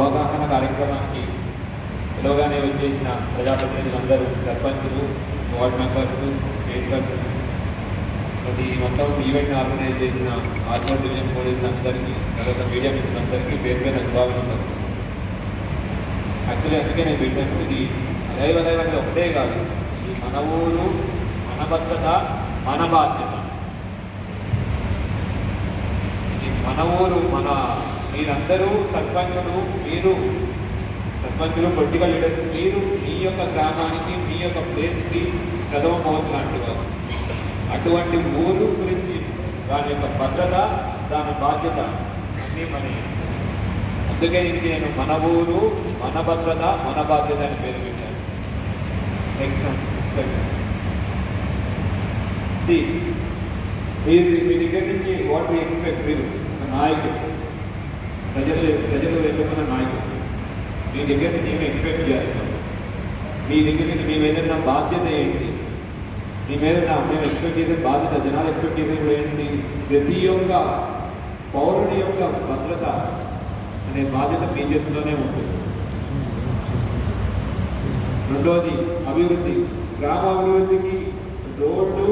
అవగాహన కార్యక్రమానికి పిలవగానే వచ్చేసిన ప్రజాప్రతినిధులందరూ, సర్పంచులు, వార్డ్ మెంబర్స్, స్టేట్ పర్సన్స్, ప్రతి మొత్తం ఈవెంట్ని ఆర్గనైజ్ చేసిన ఆర్మూర్ డివిజన్ పోలీసులందరికీ, తర్వాత మీడియా మిత్రులందరికీ పేరు పేరు శుభాకాంక్షలు. యాక్చువల్లీ అందుకే నేను పెట్టాను, ఇది లైవ్ అనేది ఒకటే కాదు, ఇది మన ఊరు, మన భద్రత, మన బాధ్యత. ఇది మన ఊరు, మీరందరూ సర్పంచులు, పొలిటికల్ లీడర్స్, మీరు మీ యొక్క గ్రామానికి, మీ యొక్క ప్లేస్కి ప్రథమ పౌరులు లాంటి వారు. అటువంటి ఊరు గురించి దాని యొక్క భద్రత, దాని బాధ్యత అన్నీ మన. అందుకే దీనికి నేను మన ఊరు, మన భద్రత, మన బాధ్యత అని పేరు పెట్టాను. నెక్స్ట్ మీరు మీ దగ్గర నుంచి వాట్ వి ఎక్స్పెక్ట్, మీరు నాయకులు, ప్రజలు ఎన్నుకున్న నాయకులు, మీ దగ్గర నుంచి ఏమి ఎక్స్పెక్ట్ చేస్తాం, మీ దగ్గర నుంచి మేము ఏదైనా బాధ్యత ఏంటి, మేము ఎక్స్పెక్ట్ చేసే బాధ్యత, జనాలు ఎక్స్పెక్ట్ చేసేది ఏంటి, ప్రతి ఒక్క పౌరుని యొక్క భద్రత అనే బాధ్యత మీ చేతిలోనే ఉంటుంది. రెండోది అభివృద్ధి, గ్రామ అభివృద్ధికి రోడ్లు,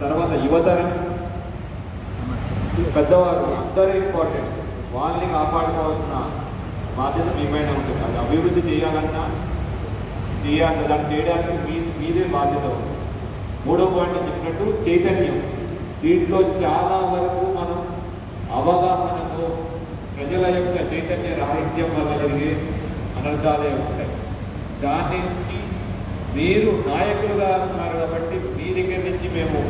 తర్వాత యువతరం, పెద్దవారు అందరూ ఇంపార్టెంట్. వాళ్ళని కాపాడుకోవాల్సిన బాధ్యత మీ పైన ఉంటుంది. అది అభివృద్ధి చేయాలి, దాన్ని చేయడానికి మీదే బాధ్యత ఉంటుంది. మూడో పాయింట్ చెప్పినట్టు చైతన్యం. దీంట్లో చాలా వరకు మనం అవగాహనతో, ప్రజల యొక్క చైతన్య రాహిత్యం వల్ల జరిగే అనర్థాలే ఉంటాయి. దాని నుంచి మీరు నాయకులుగా ఉన్నారు కాబట్టి మీ దగ్గర నుంచి మేము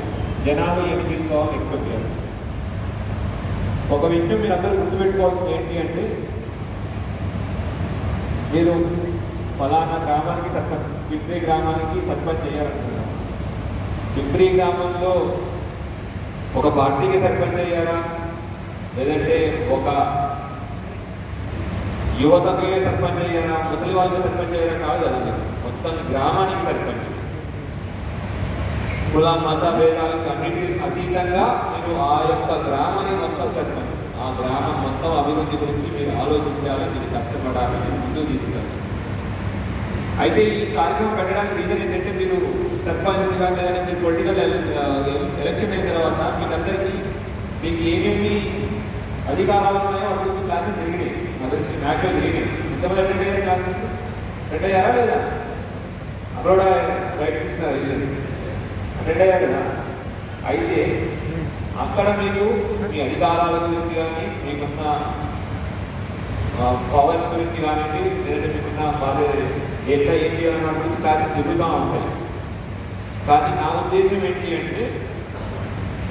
జనాలు ఏమి తీసుకోవాలని ఎక్స్పెక్ట్ చేస్తాం. ఒక విషయం మీరు అందరూ గుర్తుపెట్టుకోవాల్సింది ఏంటి అంటే, మీరు ఫలానా గ్రామానికి సర్పంచ్, పిప్రి గ్రామానికి సర్పంచ్ చేయాలనుకున్నారు. పిప్రి గ్రామంలో ఒక పార్టీకి సర్పంచ్ అయ్యారా, లేదంటే ఒక యువతకే సర్పంచ్ అయ్యారా, ముసలి వాళ్ళకి సర్పంచ్ అయ్యారా కాదు కదా, మొత్తం గ్రామానికి సర్పంచ్. కుల మత భేదాలకు అన్నిటికీ అతీతంగా మీరు ఆ యొక్క గ్రామానికి మొత్తం సర్పంచ్. ఆ గ్రామం మొత్తం అభివృద్ధి గురించి మీరు ఆలోచించాలి, మీరు కష్టపడాలి, మీరు ముందుకు తీసుకెళ్ళాలి. అయితే ఈ కార్యక్రమం పెట్టడానికి రీజన్ ఏంటంటే, మీరు సర్పంచ్గా లేదంటే మీరు పొలిటికల్ ఎలక్షన్ అయిన తర్వాత మీకు ఏమేమి అధికారాలు ఉన్నాయో వాటి గురించి క్లాసెస్ జరిగినాయి. నాకు తెలిసి మ్యాక్లో జరిగినాయి. ఎంతమంది అటెండ్ అయ్యారు క్లాసెస్? అటెండ్ అయ్యారా లేదా? అబ్రోడ్ బయట తీసుకున్నారు, అటెండ్ అయ్యారు కదా. అయితే అక్కడ మీకు మీ అధికారాల గురించి కానీ, మీకున్న పవర్స్ గురించి కానీ, లేదంటే మీకున్న ఎట్లా ఏంటి అన్న వాటి గురించి క్లాసెస్ జరుగుతూ ఉంటాయి. కానీ నా ఉద్దేశం ఏంటి అంటే,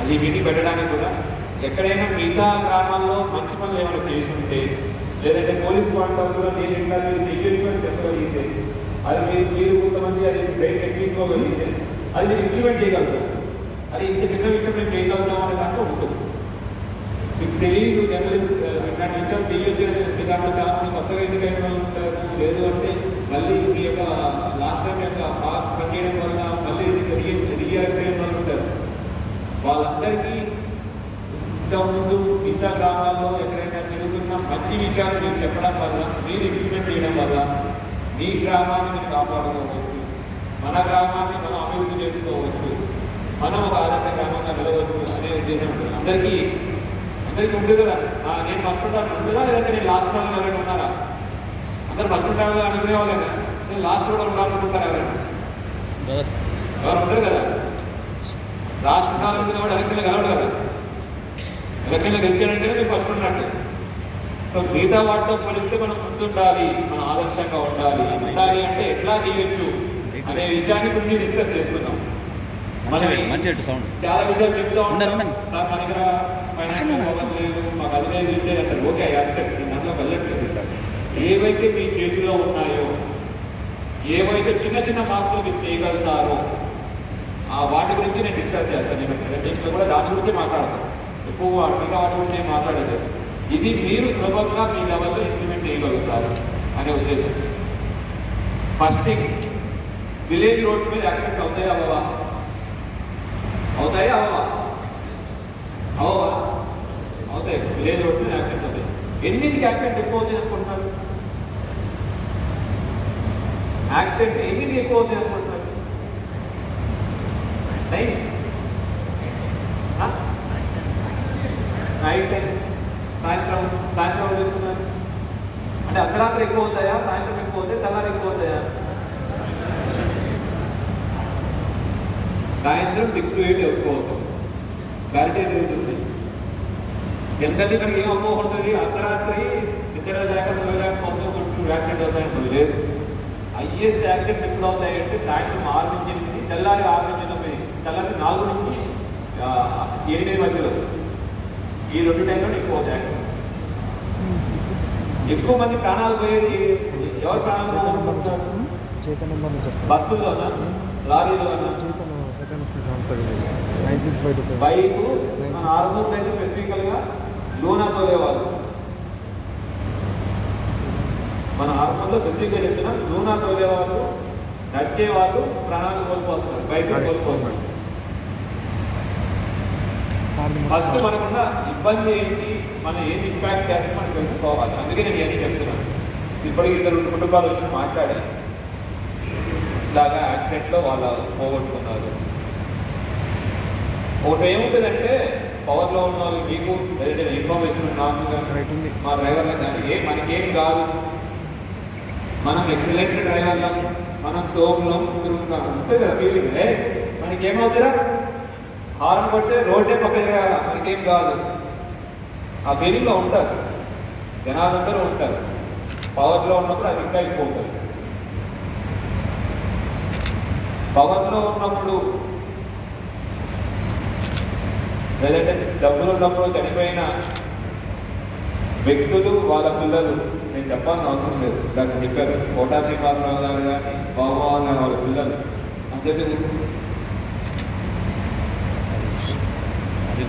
అది మీటింగ్ పెట్టడానికి కూడా ఎక్కడైనా మిగతా గ్రామాల్లో మంచి పనులు ఏమైనా చేసుంటే, లేదంటే పోలీస్ పాయింట్ ఆఫ్ వ్యూలో నేను ఎట్లా మీరు చెయ్యొచ్చు అని చెప్పగలిగితే, అది మీరు కొంతమంది అది బయట ఎక్కించుకోగలిగితే అది మీరు ఇంప్లిమెంట్ చేయగలుగుతారు. అది ఇంత చిన్న విషయం మేము చేయగలుగుతాం అనే దాంట్లో ఉంటుంది. మీకు తెలియదు జనరల్ ఇట్లాంటి విషయాలు చేయొచ్చు మీ దాంట్లో చాలా మంది కొత్తగా ఎందుకైన వాళ్ళు ఉంటారు. లేదు అంటే మళ్ళీ మీ యొక్క లాస్ట్ టైం యొక్క పార్క్ పనిచేయడం వల్ల మళ్ళీ రీయాక్ట్ అయిన వాళ్ళు ఉంటారు. వాళ్ళందరికీ ఇంతకుముందు మిగతా గ్రామాల్లో ఎక్కడైనా జరుగుతున్న మంచి విషయాలు మీరు చెప్పడం వల్ల, మీరు ఇంప్లిమెంట్ చేయడం వల్ల మీ గ్రామాన్ని మీరు కాపాడుకోవచ్చు, మన గ్రామాన్ని మనం అభివృద్ధి చేసుకోవచ్చు, మనం ఒక ఆదర్శ గ్రామంగా నిలవచ్చు అనే ఉద్దేశం ఉంటుంది. అందరికీ ఉంటుంది కదా. నేను ఫస్ట్ ఉంటాను ఉంటుందా, లేదంటే నేను లాస్ట్ వాళ్ళు ఎవరైనా ఉన్నారా? అందరు ఫస్ట్ ఉంటాను అనుకునే వాళ్ళే కదా. నేను లాస్ట్ కూడా ఉండాలనుకుంటారు ఎవరైనా? ఎవరు ఉండరు కదా. లాస్ట్ ఉండాలనుకునే వాడు ఎలక్షన్లో గెలవడు కదా. ఎలక్షన్లో గెలిచాడంటే మీరు ఫస్ట్ ఉన్నట్టు. సో మిగతా వాటితో పోలిస్తే మనం ముందుండాలి, మనం ఆదర్శంగా ఉండాలి అంటే ఎట్లా చేయొచ్చు అనే విషయాన్ని కొంచెం డిస్కస్ చేసుకుందాం. చాలా విషయాలు చెప్తా ఉంటాం. సార్ మన దగ్గర ఫైనాన్షియల్ పవర్ లేదు, మాకు అది లేదు ఇదే అంటారు. ఓకే, యాక్సెప్ట్, నేను దాంట్లో వెళ్ళట్లేదు. ఏవైతే మీ చేతిలో ఉన్నాయో, ఏవైతే చిన్న చిన్న మార్పులు మీరు చేయగలుగుతారో ఆ వాటి గురించి నేను డిస్కస్ చేస్తాను. నేను ప్రెజెంటేషన్లో కూడా దాని గురించి మాట్లాడతాను. ఎక్కువ మిగతా వాటి గురించి నేను మాట్లాడలేదు. ఇది మీరు సులభంగా మీ లెవెల్లో ఇంప్లిమెంట్ చేయగలుగుతారు అనే ఉద్దేశం. ఫస్ట్ థింగ్, విలేజ్ రోడ్స్ మీద యాక్సిడెంట్స్ అవుతాయా అవ్వవా? అవుతాయి అవ్వవా? అవుతాయి. విలేజ్ రోడ్స్ మీద యాక్సిడెంట్స్ అవుతాయి. ఎన్నింటికి యాక్సిడెంట్ ఎక్కువ అవుతాయి అనుకుంటున్నారు? యాక్సిడెంట్స్ ఎన్నింటికి ఎక్కువ అవుతాయి అనుకుంటున్నారు? నైట్ టైం, సాయంత్రం చెప్తున్నారు. అంటే అర్ధరాత్రి ఎక్కువ అవుతాయా, సాయంత్రం ఎక్కువ అవుతాయి, తెల్లారి ఎక్కువ అవుతాయా? సాయంత్రం 6 to 8 ఎక్కువ అవుతుంది. క్లారిటీ తిరుగుతుంది. జనరల్లీ మనకి ఏం అమ్మో ఉంటుంది, అర్ధరాత్రి నిద్ర లేక మొత్తం కొట్టు యాక్సిడెంట్ అవుతాయంటుంది. లేదు, హైయెస్ట్ యాక్సిడెంట్స్ ఎప్పుడు అవుతాయంటే సాయంత్రం 6 నుంచి 8, తెల్లారి 6 నుంచి 9, తెల్లారి 4 నుంచి 7 మధ్యలో, ఈ 2 టైంలో ఎక్కువ అవుతాయి యాక్సిడెంట్స్. ఎక్కువ మంది ప్రాణాలు పోయేది ఎవరు? ప్రాణాలు పోగొట్టుకుంటారు? బస్సుల్లోనా, లారీలోనా? బైక్ మన ఆర్మూర్ అయితే స్పెసిఫికల్గా లోనా తోలేవాళ్ళు. మన ఆర్మూర్లో స్పెసిఫిక్గా చెప్తున్నా, లోనా తోలేవాళ్ళు, నడిచేవాళ్ళు ప్రాణాలు కోల్పోతున్నారు, బైక్ కోల్పోతున్నారు. ఫస్ట్ మనకున్న ఇబ్బంది ఏంటి, మనం ఏది ఇంపాక్ట్ చేస్తే మనం తెలుసుకోవాలి. అందుకే నేను ఏది చెప్తున్నాను. ఇప్పటికి 2 కుటుంబాలు వచ్చి మాట్లాడి ఇలాగా యాక్సిడెంట్లో వాళ్ళు పోగొట్టుకున్నారు. ఒకటి ఏముంటుందంటే, పవర్లో ఉన్న వాళ్ళు మీకు ఏదైతే ఇన్ఫర్మేషన్ నాకు కానీ మా డ్రైవర్లకు కానీ మనకేం కాదు, మనం ఎక్సలెంట్ డ్రైవర్లం, మనం తోపులం తిరుగుతాం, అంతే కదా ఫీలింగ్. మనకేమవుతారా, హార్న్ కొడితే రోడ్డే పక్క తిరగాల, మనకేం కాదు, ఆ ఫీలింగ్లో ఉంటారు జనాలందరూ ఉంటారు. పవర్లో ఉన్నప్పుడు అది ఇంకా ఎక్కువ ఉంటుంది. పవర్లో ఉన్నప్పుడు లేదంటే డబ్బులు ఉన్నప్పుడు చనిపోయిన వ్యక్తులు, వాళ్ళ పిల్లలు, నేను చెప్పాల్సిన అవసరం లేదు, దాన్ని చెప్పారు. కోటా శ్రీనివాసరావు గారు కానీ, బాబుమోహన్ గారు, వాళ్ళ పిల్లలు అంతే.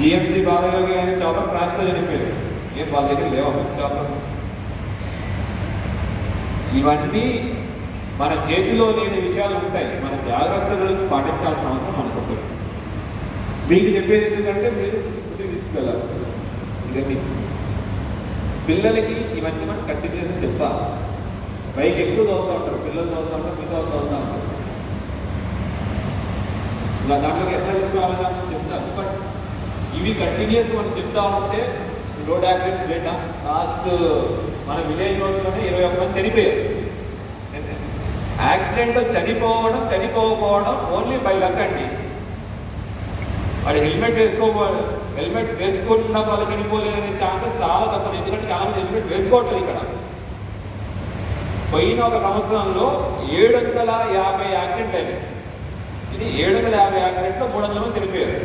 జిఎంసీ బాలయోగి అనే చాపర్ క్రాష్లో చనిపోయారు. ఏం వాళ్ళ దగ్గర లేవా మంచి చాపర్? ఇవన్నీ మన చేతిలో లేని విషయాలు ఉంటాయి. మన జాగ్రత్తలను పాటించాల్సిన అవసరం మనకు ఉంటుంది. మీకు చెప్పేది ఎందుకంటే మీరు బుద్ధి తీసుకెళ్ళాలి. ఇవన్నీ పిల్లలకి ఇవన్నీ మనం కంటిన్యూస్ చెప్పాలి. బైక్ ఎక్కువ చదువుతూ ఉంటారు పిల్లలు, చదువుతూ ఉంటారు, మీరు చదువుతూ ఉంటారు. ఇలా దాంట్లోకి ఎట్లా తీసుకోవాలని చెప్తాను. బట్ ఇవి కంటిన్యూస్ మనం చెప్తా ఉంటే రోడ్ యాక్సిడెంట్ రేటా లాస్ట్ మన విలేజ్ రోడ్లోనే 21 మంది చనిపోయారు. యాక్సిడెంట్లో చనిపోకపోవడం ఓన్లీ బై లక్ అండి. వాడు హెల్మెట్ వేసుకోకుండా వాళ్ళు చనిపోలేదనే ఛాన్సెస్ చాలా తక్కువ. ఎందుకంటే చాలా మంది హెల్మెట్ వేసుకోవట్లేదు. ఇక్కడ పోయిన ఒక సంవత్సరంలో 750 యాక్సిడెంట్ అయినాయి. ఇది 750 యాక్సిడెంట్లో 300 మంది చనిపోయారు.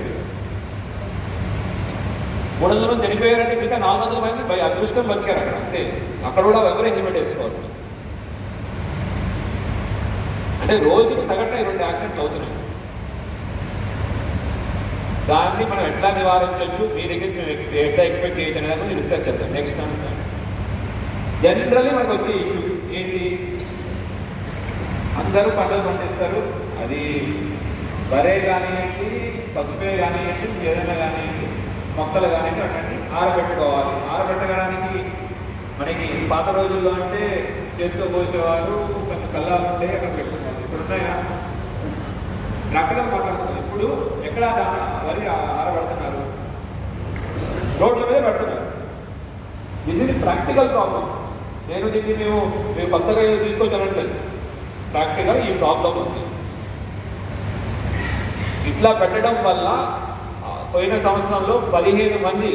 300 మంది చనిపోయారంటే మిగతా 400 మంది అదృష్టం బతికారు అక్కడ. అంటే అక్కడ కూడా ఎవరు హెల్మెట్ వేసుకోవాలి. అంటే రోజుకి సగటున 2 యాక్సిడెంట్లు అవుతున్నాయి. దాన్ని మనం ఎట్లా నివారించవచ్చు, మీ దగ్గర మేము ఎట్లా ఎక్స్పెక్ట్ చేయొచ్చు అనే దాన్ని డిస్కస్ చేద్దాం నెక్స్ట్ టైం. జనరల్లీ మనకు వచ్చే ఇష్యూ ఏంటి, అందరూ పంటలు పండిస్తారు. అది వరే కానివ్వండి, పసుపే కానివ్వండి, ఏదైనా కానివ్వండి, మొక్కలు కానివ్వండి, అట్లాంటి ఆరబెట్టుకోవాలి. ఆరబెట్టడానికి మనకి పాత రోజుల్లో అంటే చేతితో కోసేవారు, కొంచెం కల్లాలు ఉంటే అక్కడ పెట్టుకున్నారు. ఇప్పుడు ఉన్నాయా ట్రాక్టర్ మాట్లాడుతున్నారు. ఇప్పుడు ఎక్కడ వరి ఆరబడుతున్నారు, రోడ్ల మీద పెడుతున్నారు. ఇది ప్రాక్టికల్ ప్రాబ్లం. నేను దీన్ని మేము కొత్తగా తీసుకొచ్చానంటలేదు, ప్రాక్టికల్ ఈ ప్రాబ్లం ఉంది. ఇట్లా పెట్టడం వల్ల పోయిన సంవత్సరంలో 15 మంది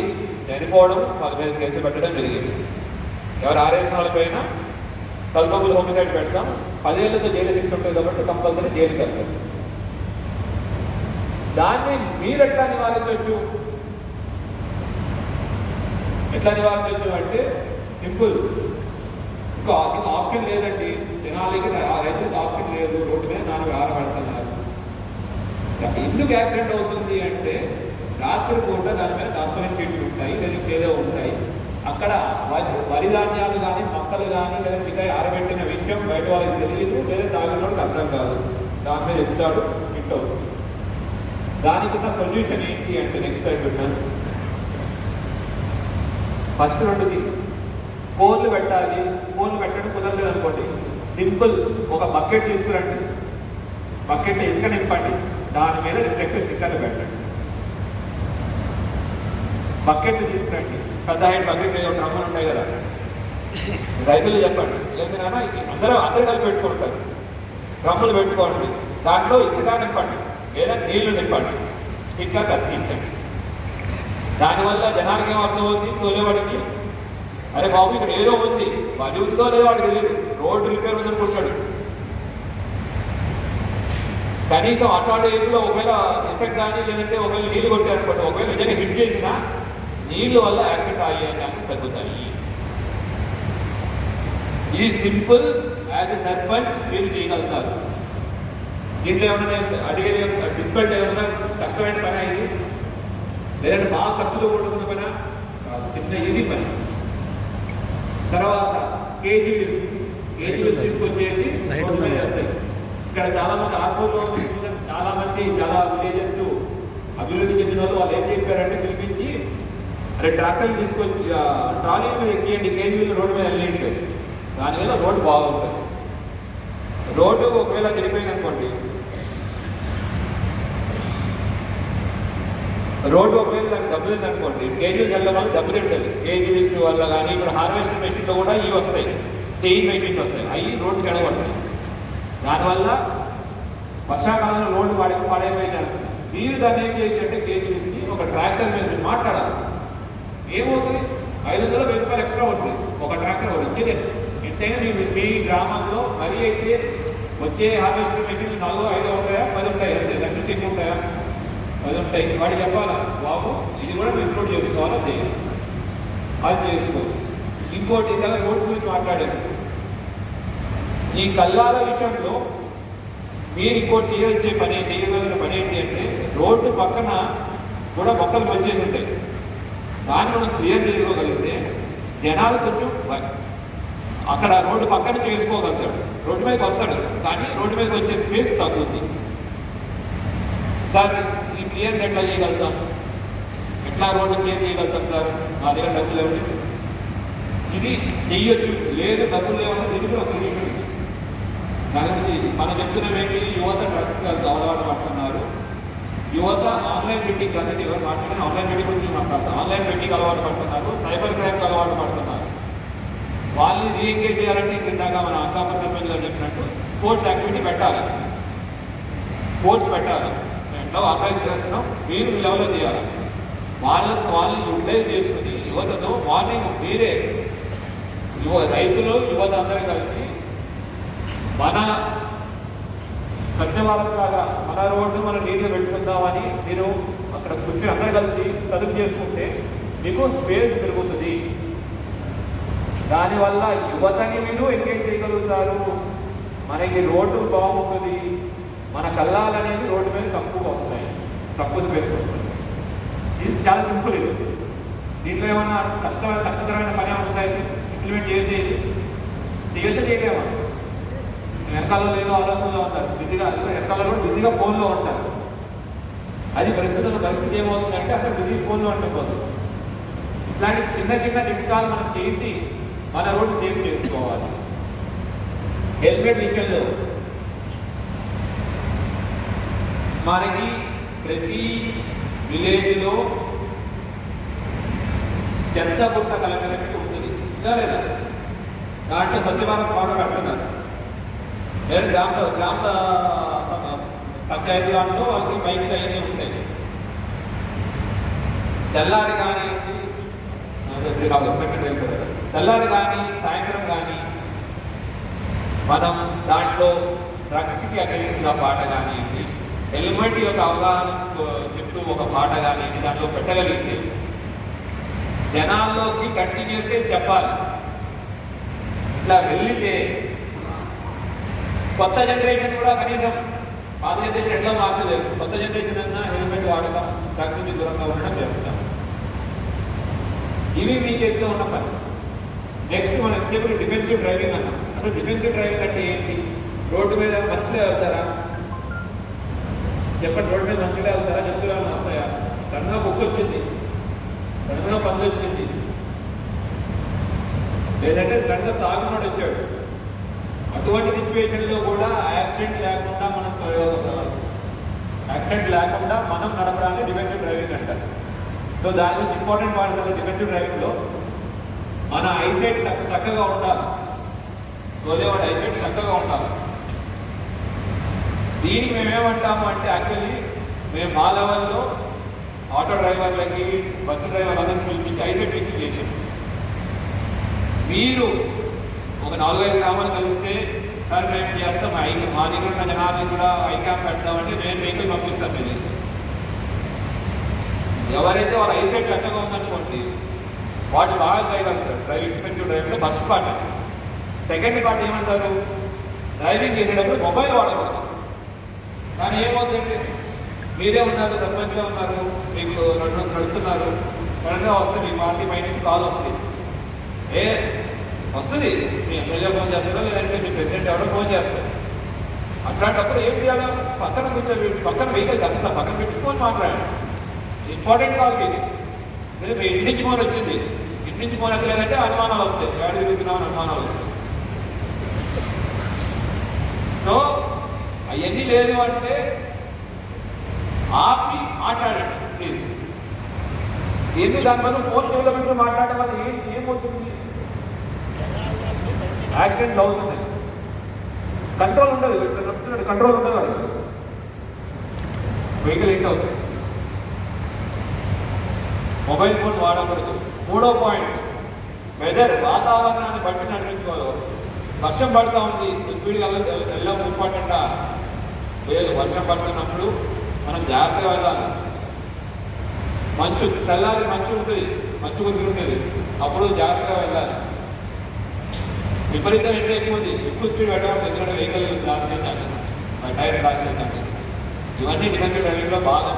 చనిపోవడం, వాళ్ళ మీద కేసు పెట్టడం జరిగింది. ఎవరు ఆరేసిన వాళ్ళపైన కల్పబుల్ హోమిసైడ్ పెడతాం. 10 ఏళ్లతో జైలు శిక్ష ఉంటుంది కాబట్టి కంపల్సరీ జైలుకి వెళ్తారు. దాన్ని మీరు ఎట్లా నివారించవచ్చు అంటే సింపుల్. ఇంకా ఆప్షన్ లేదండి. జనాలకి రైతులకు ఆప్షన్ లేదు. రోడ్డు మీద 4 ఆరబడుతున్నారు. ఎందుకు యాక్సిడెంట్ అవుతుంది అంటే రాత్రి పూట దాని మీద డాక్యుమెంట్ షీట్లు ఉంటాయి, లేదా ఏదో ఉంటాయి. అక్కడ వరి ధాన్యాలు కానీ, మొక్కలు కానీ, లేదా మిగతా ఆరబెట్టిన విషయం బయట వాళ్ళకి తెలియదు, లేదా తాగిన వాళ్ళకి అర్థం కాదు. దాని మీద చెప్తాడు, హిట్ అవుతుంది. దానికి ఉన్న సొల్యూషన్ ఏంటి అంటే నెక్స్ట్ టైం పెట్టాను. ఫస్ట్ 2 కోళ్ళు పెట్టాలి, కోళ్ళు పెట్టడం కుదరలేదు అనుకోండి, సింపుల్ ఒక బకెట్ తీసుకురండి, బకెట్ ఇసుక నింపండి, దాని మీద రిఫ్లెక్టివ్ స్టిక్కర్లు పెట్టండి. బకెట్ తీసుకురండి, పెద్ద హైట్ బకెట్ ఏదో డ్రమ్ములు ఉంటాయి కదా, రైతులు చెప్పండి ఏంటి నాన్న ఇది అందరూ కలిపి పెట్టుకుంటారు, డ్రమ్ములు పెట్టుకోండి, దాంట్లో ఇసుక నింపండి లేదా నీళ్లు నింపండి, స్టిక్కర్ కత్తిరించండి. దానివల్ల జనానికి ఏమర్థమవుతుంది, తోలేవాడికి అరే బాబు ఇక్కడ ఏదో ఉంది, పని ఉందో లేదో వాడికి తెలియదు, రోడ్డు రిపేర్ ఉందనుకుంటాడు. కనీసం అట్లాంటి ఏపులో ఒకవేళ ఇసుక కానీ లేదంటే ఒకవేళ నీళ్లు కొట్టారనుకోండి, ఒకవేళ నిజంగా హిట్ చేసినా నీళ్ళ వల్ల యాక్సిడెంట్ అయ్యే ఛాన్సెస్ తగ్గుతాయి. ఇది సింపుల్, యాజ్ ఎ సర్పంచ్ మీరు చేయగలుగుతారు. దీంట్లో ఏమన్నా అడిగేది డిఫికల్ట్ ఏమన్నా కష్టమైన పని ఇది, లేదంటే బాగా ఖర్చులో కూడుకున్న పని, చిన్న ఇది పని. తర్వాత కేజీ బిల్స్ తీసుకొచ్చేసి చేస్తాయి. ఇక్కడ చాలా మంది ఆర్మూర్లో చాలా మంది చాలా విలేజెస్ అభివృద్ధి చెందిన వాళ్ళు ఏం చెప్పారంటే పిలిపించి, అరే ట్రాక్టర్లు తీసుకొచ్చి ట్రాలీ మీద ఎక్కియండి, కేజీ బిల్లు రోడ్డు మీద వెళ్ళింటే దానివల్ల రోడ్డు బాగుంటుంది. రోడ్డు ఒకవేళ చెడిపోయింది అనుకోండి, రోడ్డు ఒకవేళ దానికి దెబ్బతింది అనుకోండి, కేజీలు చల్లడం వల్ల దెబ్బతింటుంది. కేజీ బిల్స్ వల్ల కానీ ఇప్పుడు హార్వెస్టర్ మెషిన్లో కూడా ఇవి వస్తాయి, చెయ్యి మెషిన్స్ వస్తాయి, అవి రోడ్డు చెడగొడతాయి. దానివల్ల వర్షాకాలంలో రోడ్డు పాడైపోయినారు. మీరు దాన్ని ఏం చేయొచ్చంటే కేజీ బిల్స్కి ఒక ట్రాక్టర్ మీద మాట్లాడాలి. ఏమవుతుంది, 500 రూపాయలు ఎక్స్ట్రా ఉంటుంది ఒక ట్రాక్టర్ వచ్చేదే. ఎంతైనా మీ గ్రామంలో మరీ అయితే వచ్చే హార్వెస్టర్ మెషిన్లు 4, 5 ఉంటాయా, 10 ఉంటాయి, అంతే, దాని నుంచి ఎక్కువ ఉంటాయా, 10 ఉంటాయి. వాడు చెప్పాలా బాబు ఇది కూడా మీరు ఇంక్లూడ్ చేసుకోవాలా, చేయాలి, అది చేసుకోవాలి. ఇంకోటి ఇలా రోడ్డు గురించి మాట్లాడారు. ఈ కల్లాల విషయంలో మీరు ఇంకోటి చేయగలిగిన పని ఏంటి అంటే, రోడ్డు పక్కన కూడా మొక్కలు పనిచేసి ఉంటాయి, దాన్ని మనం క్లియర్ చేసుకోగలిగితే జనాలు కొంచెం అక్కడ రోడ్డు పక్కన చేసుకోగలుగుతాడు, రోడ్డు మీదకి వస్తాడు, కానీ రోడ్డు మీదకి వచ్చే స్పేస్ తగ్గుతుంది. సార్ ఈ క్లియర్ ఎట్లా చేయగలుగుతాం, ఎట్లా రోడ్డు క్లియర్ చేయగలుగుతాం సార్, మా దగ్గర డబ్బులు ఏమిటి, ఇది చెయ్యొచ్చు, లేదు డబ్బులు లేవన్నా దీన్ని కూడా ఒక సొల్యూషన్. దాని గురించి మనం చెప్తున్నాం ఏంటి, యువత డ్రగ్స్కి అలవాటు పడుతున్నారు, యువత ఆన్లైన్ బెట్టింగ్ అనేది ఎవరు మాట్లాడిన ఆన్లైన్ బెట్టింగ్ గురించి మాట్లాడతారు, ఆన్లైన్ బెట్టింగ్ అలవాటు పడుతున్నారు, సైబర్ క్రైమ్కి అలవాటు పడుతున్నారు. వాళ్ళని రీఎంగేజ్ చేయాలంటే ఇందాక మన అంకాపూర్ సర్పంచ్ గారు చెప్పినట్టు స్పోర్ట్స్ యాక్టివిటీ పెట్టాలి, స్పోర్ట్స్ పెట్టాలి. ఎట్లా ఆర్గనైజ్ చేస్తున్నాం, మీరు మీ లెవెల్లో చేయాలి. వాళ్ళని యూటిలైజ్ చేసుకుని యువతతో మార్నింగ్ మీరే రైతులు యువత అందరూ కలిసి మన స్వచ్ఛభారత్లాగా మన రోడ్డు మనం నీట్గా పెట్టుకుందామని మీరు అక్కడ కూర్చొని అందరూ కలిసి చదువు చేసుకుంటే మీకు స్పేస్ పెరుగుతుంది. దానివల్ల యువతని మీరు ఎంగేజ్ చేయగలుగుతారు, మనకి రోడ్డు బాగుంటుంది, మన కల్లాలు అనేది రోడ్డు మీద తక్కువగా వస్తాయి, తక్కువ స్పేస్ వస్తాయి. ఇది చాలా సింపుల్. ఇది దీంట్లో ఏమైనా కష్టతరమైన పని ఏమైనా ఉంటాయి, ఇంప్లిమెంట్ చేయొచ్చు చేయలేమా, వెనకాలలో ఏదో ఆలోచనలో ఉంటారు, బిజీగా వెనకాలలో కూడా బిజీగా ఫోన్లో ఉంటారు. అది పరిస్థితి ఏమవుతుందంటే అక్కడ బిజీ ఫోన్లో ఉండిపోతుంది. ఇట్లాంటి చిన్న చిట్కాలు మనం చేసి మన రోడ్డు సేవ్ చేసుకోవాలి. హెల్మెట్ విషయంలో మనకి ప్రతి విలేజ్లో చెత్త బుట్ట కలెక్షన్కి ఉంటుంది, ఇంకా లేదా దాంట్లో స్వచ్ఛ భారత్ బాగా పెడుతున్నారు. లేదా గ్రామ పంచాయతీ దాంట్లో వాళ్ళకి బైక్స్ అవన్నీ ఉంటాయి. తెల్లారి కానీ తెల్లారి కానీ సాయంత్రం కానీ మనం దాంట్లో డ్రగ్స్కి అగెయిన్స్ట్గా పాట కానివ్వండి, హెల్మెట్ యొక్క అవగాహన చెప్తూ ఒక పాట కానివ్వండి దాంట్లో పెట్టగలిగితే జనాల్లోకి కంటిన్యూస్గా చెప్పాలి. ఇట్లా వెళ్తే కొత్త జనరేషన్ కూడా కనీసం పాత జనరేషన్ ఎట్లా మార్చలేదు, కొత్త జనరేషన్ అన్నా హెల్మెట్ వాడటం, డ్రగ్స్ నుంచి దూరంగా ఉండడం చేస్తాం. ఇవి మీ చేతిలో ఉన్న పని. నెక్స్ట్ మనం ఎంతసేపు డిఫెన్సివ్ డ్రైవింగ్ అన్నాం. అసలు డిఫెన్సివ్ డ్రైవింగ్ అంటే ఏంటి? రోడ్డు మీద మనుషులే వెళ్తారా చెప్పండి, రోడ్డు మీద మనుషులే వెళ్తారా, జంతువులు ఏమైనా వస్తాయా? కన్నులో బుక్ వచ్చింది, కన్నులో పందు వచ్చింది, లేదంటే సడన్గా తాగున్నాడు వచ్చాడు. అటువంటి సిచ్యువేషన్లో కూడా యాక్సిడెంట్ లేకుండా మనం నడపడానికి డిఫెన్సివ్ డ్రైవింగ్ అంటారు. సో దాని గురించి ఇంపార్టెంట్ పాయింట్ డిఫెన్సివ్ డ్రైవింగ్లో మన ఐసైట్ చక్కగా ఉండాలి. తోలేవాడు ఐసైట్ చక్కగా ఉండాలి. దీనికి మేమేమంటాము అంటే యాక్చువల్లీ మేము మా లెవెల్లో ఆటో డ్రైవర్లకి బస్సు డ్రైవర్లందరికీ పిలిపించి ఐసైట్ చెకింగ్ చేసాం. మీరు ఒక 4-5 గ్రామాలు కలిస్తే సార్ మేము చేస్తాం మా దగ్గర ఉన్న జనాన్ని కూడా ఐ క్యాంప్ పెడతామంటే నేను వెహికల్ పంపిస్తాను. మీరు ఎవరైతే వాళ్ళ ఐసైట్ చక్కగా ఉందనుకోండి వాడు బాగా చేయగలుగుతారు డ్రైవింగ్. డిఫెన్సివ్ డ్రైవింగ్లో ఫస్ట్ పార్ట్. సెకండ్ పార్ట్ ఏమంటారు, డ్రైవింగ్ చేసేటప్పుడు మొబైల్ వాడకూడదు. కానీ ఏమవుతుందంటే మీరే ఉన్నారు, సర్పంచ్గా ఉన్నారు, మీకు నడుపుతున్నారు, సడన్గా వస్తే మీ పార్టీ పై నుంచి కాల్ వస్తుంది. వస్తుంది, మీ ఎమ్మెల్యే ఫోన్ చేస్తారో లేదంటే మీ ప్రెసిడెంట్ ఎవరో ఫోన్ చేస్తారు. అట్లాంటప్పుడు ఏం చేయాలో పక్కన పక్కన వెహికల్ కాస్త పక్కన పెట్టి ఫోన్ మాట్లాడండి. ఇంపార్టెంట్ కాల్ ఇది. మీ ఇంటి నుంచి ఫోన్ వచ్చింది, ఇంటి నుంచి ఫోన్ ఎక్కలేదంటే అనుమానాలు వస్తాయి, ఏడు తిరుగుతున్నామని అనుమానాలు వస్తాయి. సో అవన్నీ లేదు అంటే ఆపి మాట్లాడండి ప్లీజ్. ఏంటి దానివల్ల ఫోన్ కిలోమీటర్లు మాట్లాడడం వల్ల ఏమవుతుంది, యాక్సిడెంట్లు అవుతున్నాయి. కంట్రోల్ ఉండదు, కంట్రోల్ ఉండదు, అది వెహికల్ ఏంటి అవుతుంది. మొబైల్ ఫోన్ వాడకూడదు. 3వ పాయింట్ వెదర్, వాతావరణాన్ని బట్టి నడిపించుకోవాలి. వర్షం పడుతూ ఉంది, స్పీడ్గా వెళ్ళడం ఇంపార్టెంటా లేదు. వర్షం పడుతున్నప్పుడు మనం జాగ్రత్తగా వెళ్ళాలి. తెల్లారి మంచు ఉంటుంది, మంచు కుదురుంటుంది, అప్పుడు జాగ్రత్తగా వెళ్ళాలి. విపరీతం ఎండ ఎక్కువ ఉంది, ఎక్కువ స్పీడ్ పెట్టడం ఎందుకంటే వెహికల్ క్లాస్ చేస్తాను, టైర్ క్లాస్ చేస్తాను. ఇవన్నీ డిఫెన్సివ్ డ్రైవింగ్లో బాగా.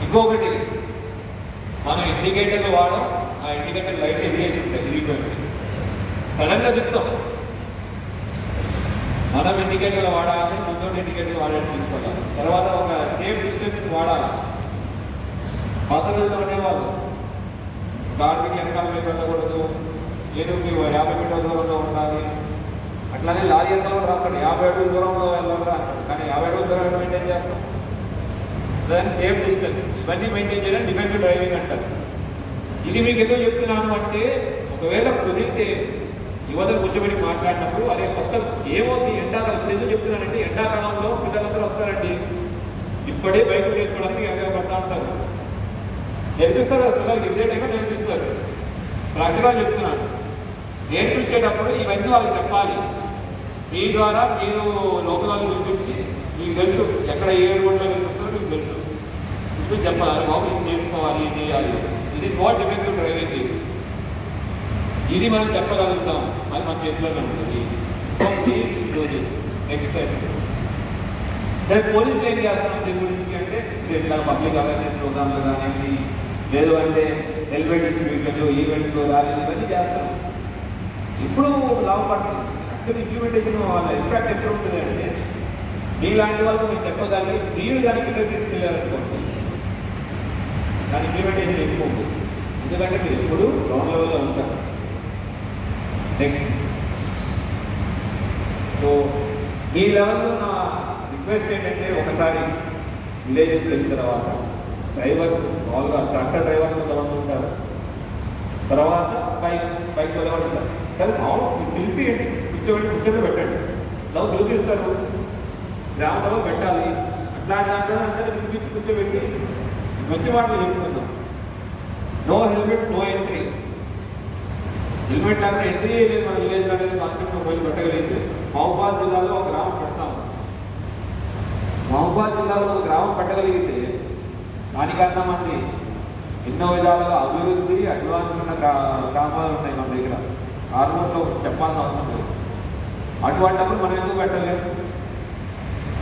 ఇంకొకటి మనం ఇండికేటర్లు వాడడం, ఆ ఇండికేటర్ లైట్ ఎదిగేసి ఉంటాయి, ఇరిగిపోయింది. సడన్గా చెప్తాం మనం ఇండికేటర్లు వాడాలి, ముందు ఇండికేటర్లు వాడాలి తీసుకోవాలి. తర్వాత ఒక సేఫ్ డిస్టెన్స్ వాడాలి. పాత రోజులు ఉండేవాళ్ళు కార్మికి వెనకాల మీద వెళ్ళకూడదు, ఏదో మీరు 50 మీటర్ల దూరంలో ఉండాలి. అట్లానే లారీ ఎంత కూడా రాస్తాడు 50 అడుగుల దూరంలో వెళ్ళాలి అంటాడు, కానీ 50 అడుగుల దూరం మెయింటైన్ చేస్తాం. దాన్ని సేఫ్ డిస్టెన్స్ ఇవన్నీ మెయింటైన్ చేయడం డిఫెన్సివ్ డ్రైవింగ్ అంటారు. ఇది మీకు ఎందుకు చెప్తున్నాను అంటే ఒకవేళ కుదిరితే యువతను కూర్చోబెట్టి మాట్లాడినప్పుడు అదే కొత్త ఏమవుతుంది ఎండాకాలం. ఇప్పుడు ఎందుకు చెప్తున్నానంటే ఎండాకాలంలో పిల్లలందరూ వస్తారండి, ఇప్పుడే బైక్ నేర్చుకోవడానికి ఎక్కడ పడతా ఉంటారు. నేర్పిస్తారు కదా పిల్లలకి, ఇదే టైంలో నేర్పిస్తారు. ప్రాక్టికల్ చెప్తున్నాను. నేర్పించేటప్పుడు ఇవన్నీ వాళ్ళకి చెప్పాలి. మీ ద్వారా మీరు లోకల్ వాళ్ళు గుర్తించి మీకు తెలుసు ఎక్కడ ఏ రోడ్లో నేర్పిస్తారో మీకు తెలుసు, ఇది చెప్పాలి. బాబు ఇది చేసుకోవాలి, ఇది చేయాలి. ఇది is what defensive driving is. ఇది మనం చెప్పగలుగుతాం, అది మన చేతిలోనే ఉంటుంది. నెక్స్ట్ టైం పోలీసులు ఏం చేస్తున్నాం దీని గురించి అంటే ఇట్లా పబ్లిక్ అవేర్నెస్ ప్రోగ్రామ్లు కానివ్వండి, లేదు అంటే హెల్మెట్ డిస్ట్రిబ్యూషన్లు, ఈవెంట్లు, ర్యాలీలు ఇవన్నీ చేస్తాం. ఇప్పుడు లాభపడుతుంది. యాక్చువల్లీ ఇంప్లిమెంటేషన్ వాళ్ళ ఇంపాక్ట్ ఎక్కడ ఉంటుంది అంటే మీలాంటి వాళ్ళకు మీరు చెప్పగలిగి మీరు దాని కింద తీసుకెళ్ళారనుకోండి, దాని ఇంప్లిమెంటేషన్ ఎక్కువ ఉంటుంది. ఎందుకంటే మీరు ఎప్పుడు గ్రౌండ్ లెవెల్లో ఉంటారు. నెక్స్ట్ సో ఈ లెవెల్లో నా రిక్వెస్ట్ ఏంటంటే ఒకసారి విలేజెస్ వెళ్ళిన తర్వాత డ్రైవర్స్ మామూలుగా ట్రాక్టర్ డ్రైవర్స్ కొంతమంది ఉంటారు, తర్వాత బైక్ వెళ్ళవాళ్ళు ఉంటారు. కానీ మామూలు పిలిపి కూర్చొని పెట్టండి, ఇలా పిలిపిస్తారు, గ్రామంలో పెట్టాలి. అట్లాంటి దాంట్లో అందరూ పిలిపించి కూర్చోబెట్టి మంచి మాటలు చెప్పుకుందాం. No helmet no entry. Helmet లేకుండా ఎంట్రీ లేదు మన విలేజ్ అనేది కాన్సెప్ట్ పోయి పెట్టగలిగితే మహబూబాద్ జిల్లాలో ఒక గ్రామం పెడతాం. మహబూబాద్ జిల్లాలో ఒక గ్రామం పెట్టగలిగితే దానికి అర్థమండి ఎన్నో విధాలుగా అభివృద్ధి అడ్వాన్స్ ఉన్న గ్రామాలు ఉన్నాయి మన దగ్గర. ఆర్మూర్లో చెప్పాల్సిన అవసరం లేదు. అటువంటిప్పుడు మనం ఎందుకు పెట్టలేము?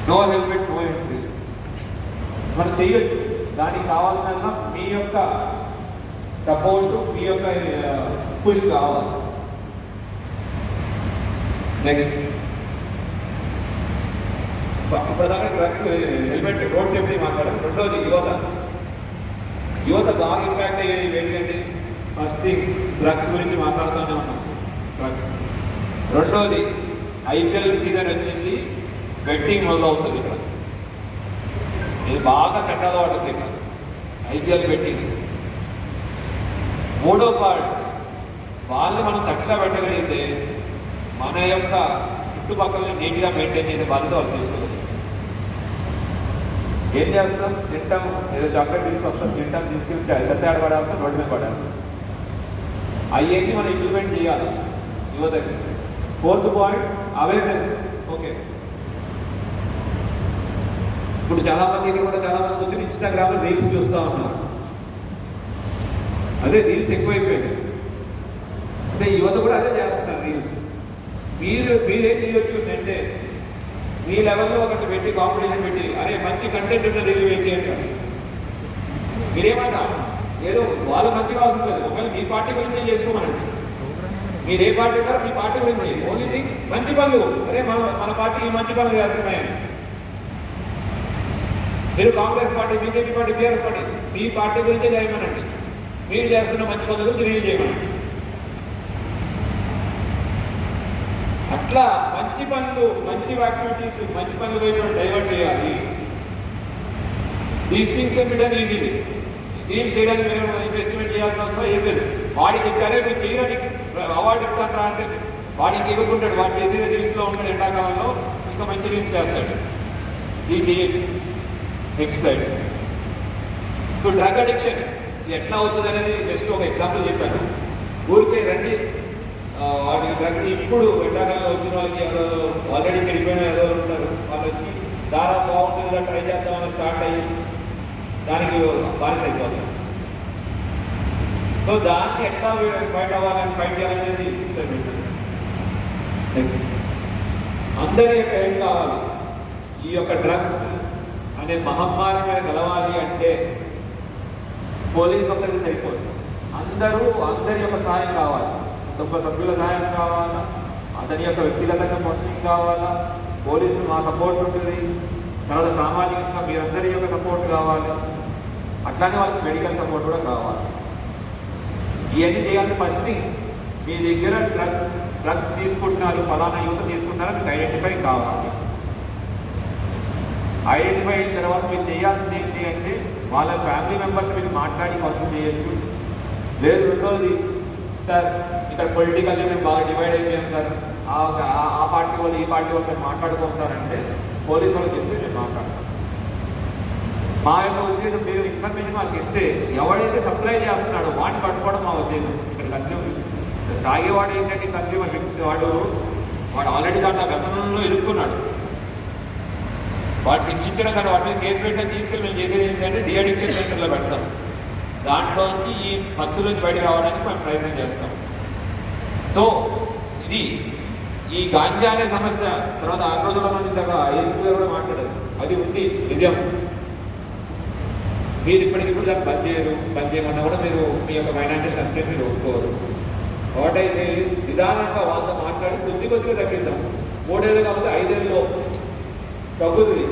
నో హెల్మెట్ నో ఎంట్రీ మనం చేయొచ్చు. దానికి కావాల్సిన మీ యొక్క సపోర్ట్, మీ యొక్క పుష్ కావాలి. నెక్స్ట్ ఇప్పటిదాకా డ్రగ్స్, హెల్మెట్, రోడ్ సేఫ్టీ మాట్లాడారు. రెండోది యువత బాగా ఇంపాక్ట్ అయ్యేది ఏంటంటే ఫస్ట్ థింగ్ డ్రగ్స్ గురించి మాట్లాడుతూనే ఉన్నాం. డ్రగ్స్. రెండోది ఐపీఎల్ సీజన్ వచ్చింది, బెట్టింగ్ మొదలవుతుంది ఇక్కడ. ఇది బాగా చట్టాలు వాడుతుంది ఇక్కడ ఐపీఎల్ బెట్టింగ్. మూడో పార్ట్, వాళ్ళు మనం చక్కగా పెట్టగలిగితే మన యొక్క చుట్టుపక్కల నీట్గా మెయింటైన్ చేసే బాధ్యత వాళ్ళు తీసుకోవాలి. ఏం చేస్తాం? తింటాం, ఏదో చాక్లెట్ తీసుకొస్తాం, తింటాం, తీసుకెళ్ళి చెత్త పడాల్సిన రోడ్డు మీద పడాలి. అవన్నీ మనం ఇంప్లిమెంట్ చేయాలి యువతకి. Fourth point, awareness. ఓకే, ఇప్పుడు చాలామంది ఇక్కడ కూడా చాలామంది వచ్చి ఇన్స్టాగ్రామ్లో రీల్స్ చూస్తూ ఉన్నారు. అదే రీల్స్ ఎక్కువైపోయాయి. అంటే యువత కూడా అదే చేస్తున్నారు రీల్స్. మీరేం చేయొచ్చు అంటే మీ లెవెల్లో ఒకటి పెట్టి కాంపిటీషన్ పెట్టి, అరే మంచి కంటెంట్ ఉన్న రీల్ వెయిట్ చేయండి. మీరేమన్నా ఏదో వాళ్ళ మంచిగా అవసరం లేదు, ఒకవేళ మీ పార్టీ గురించే చేసుకోమనండి. మీరు ఏ పార్టీ ఉన్నారో మీ పార్టీ గురించి ఓన్లీ మంచి పనులు, అరే మన పార్టీ ఈ మంచి పనులు చేస్తున్నాయని. మీరు Congress party, BJP party, BRS party, మీ పార్టీ గురించే చేయమనండి. మీరు చేస్తున్న మంచి పనుల గురించి రీల్ చేయమనండి. అట్లా మంచి పనులు, మంచి యాక్టివిటీస్, మంచి పనులు వైపు డైవర్ట్ చేయాలి. These things can be done easily. దీన్ని చేయడానికి మీరు ఇన్వెస్ట్మెంట్ చేయాల్సిన అవసరం ఏం లేదు. వాడికి చెప్పారే మీరు చేయడానికి అవార్డు ఇస్తాను అంటే వాడికి ఎగురుకుంటాడు. వాడు చేసేది రీల్స్లో ఉంటాడు, ఎండాకాలంలో ఇంకా మంచి రీల్స్ చేస్తాడు. ఇది చేయొచ్చు. Next slide. ఇప్పుడు డ్రగ్ అడిక్షన్ ఎట్లా అవుతుంది అనేది జస్ట్ ఒక ఎగ్జాంపుల్ చెప్పాను. ఊరికే రండి వాటికి డ్రగ్ ఇప్పుడు ఎండాకాలంలో వచ్చిన వాళ్ళకి ఏదో ఆల్రెడీ చెడిపోయిన ఏదో ఉంటారు, వాళ్ళు వచ్చి దారా బాగుంటుంది ట్రై చేద్దామని స్టార్ట్ అయ్యి దానికి బానిస అయిపోతుంది. సో దాన్ని ఎట్లా ఫైట్ అవ్వాలని, ఫైట్ చేయాలనేది అందరి యొక్క ఏం కావాలి. ఈ యొక్క డ్రగ్స్ అనే మహమ్మారి మీద గెలవాలి అంటే పోలీస్ ఒక్కరికి సరిపోదు. అందరి యొక్క సహాయం కావాలి. కుటుంబ సభ్యుల సహాయం కావాలా, అతని యొక్క వ్యక్తిగతంగా ఫండింగ్ కావాలా, పోలీసులు మా సపోర్ట్ ఉంటుంది, తర్వాత సామాజికంగా మీరందరి యొక్క సపోర్ట్ కావాలి, అట్లానే వాళ్ళకి మెడికల్ సపోర్ట్ కూడా కావాలి. ఇవన్నీ చేయాలి. ఫస్ట్ మీ దగ్గర డ్రగ్స్ తీసుకుంటున్నారు, ఫలానా యువత తీసుకుంటున్నారో మీకు ఐడెంటిఫై కావాలి. ఐడెంటిఫై అయిన తర్వాత మీరు చేయాల్సింది ఏంటి అంటే వాళ్ళ ఫ్యామిలీ మెంబర్స్ మీరు మాట్లాడి కౌన్సిల్ చేయొచ్చు. లేదు రెండోది, సార్ ఇక్కడ పొలిటికల్లీ మేము బాగా డివైడ్ అయిపోయాం సార్, ఆ పార్టీ వాళ్ళు ఈ పార్టీ వాళ్ళు మేము మాట్లాడుకుంటారంటే పోలీసు వాళ్ళకి చెప్తే మేము మాట్లాడతాం. మా యొక్క ఉద్దేశం మీరు ఇన్ఫర్మేషన్ వాళ్ళకి ఇస్తే ఎవడైతే సప్లై చేస్తున్నాడో వాడిని పట్టుకోవడం మా ఉద్దేశం. ఇక్కడ కన్స్యూమర్ తాగేవాడు ఏంటంటే కన్స్యూమర్ వ్యక్తి వాడు ఆల్రెడీ దాంట్లో వ్యసనంలో ఇరుక్కున్నాడు. వాటిని శిక్షించడం కానీ వాటి మీద కేసు పెట్టే తీసుకెళ్ళి మేము చేసేది ఏంటంటే డిఅడిక్షన్ సెంటర్లో పెడతాం. దాంట్లోంచి ఈ మత్తు నుంచి బయట రావడానికి మేము ప్రయత్నం చేస్తాం. సో ఇది ఈ గాంజా అనే సమస్య తర్వాత 6 రోజుల మంది దాకా ఏసీ గారు కూడా మాట్లాడారు. అది ఉంది నిజం. మీరు ఇప్పటికిప్పుడు దాన్ని బంద్ చేయమన్నా కూడా మీరు మీ యొక్క ఫైనాన్షియల్ కన్సెంట్ మీరు ఒప్పుకోరు. వాటైతే నిదానంగా వాళ్ళతో మాట్లాడి కొద్దిగా తగ్గిద్దాం. 3 ఏళ్ళు కాకపోతే 5 ఏళ్ళలో తగ్గుతుంది.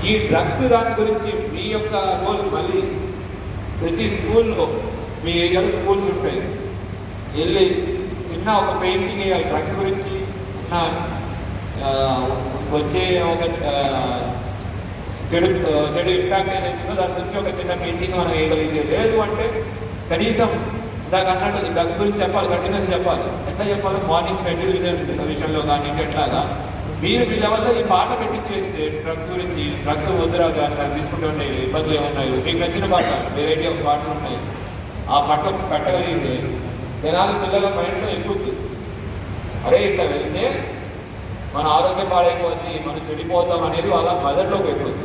ఈ డ్రగ్స్ దాని గురించి మీ యొక్క రోల్ మళ్ళీ ప్రతి స్కూల్లో, మీ ఏరియాలో స్కూల్స్ ఉంటాయి, వెళ్ళి చిన్న ఒక పెయింటింగ్ వేయాలి డ్రగ్స్ గురించి ఉన్న వచ్చే ఒక చెడు ఇంపాక్ట్ ఏదైతుందో దాని గురించి ఒక చిన్న పెయింటింగ్ మనం వేయగలిగితే, లేదు అంటే కనీసం ఇందాక అన్నట్టు డ్రగ్స్ గురించి చెప్పాలి, కంటిన్యూస్ చెప్పాలి. ఎట్లా చెప్పాలి? మార్నింగ్ మెటీరియల్ విషయంలో కానీ ఎట్లాగా మీరు మీ లెవెల్లో ఈ పాట పెట్టించేస్తే డ్రగ్స్ గురించి, డ్రగ్స్ వద్దురా కానీ తీసుకుంటూ ఉన్నాయి, ఇబ్బందులు ఏమున్నాయి, మీకు నచ్చిన పాట వెరైటీ ఆఫ్ పాటలు ఉన్నాయి, ఆ పాట పెట్టగలిగితే జనాలు పిల్లల మైండ్లో ఎక్కుతుంది. అరే ఇట్లా వెళ్తే మన ఆరోగ్యం పాడైపోతుంది, మనం చెడిపోతాం అనేది వాళ్ళ మెదడులోకి ఎక్కుతుంది.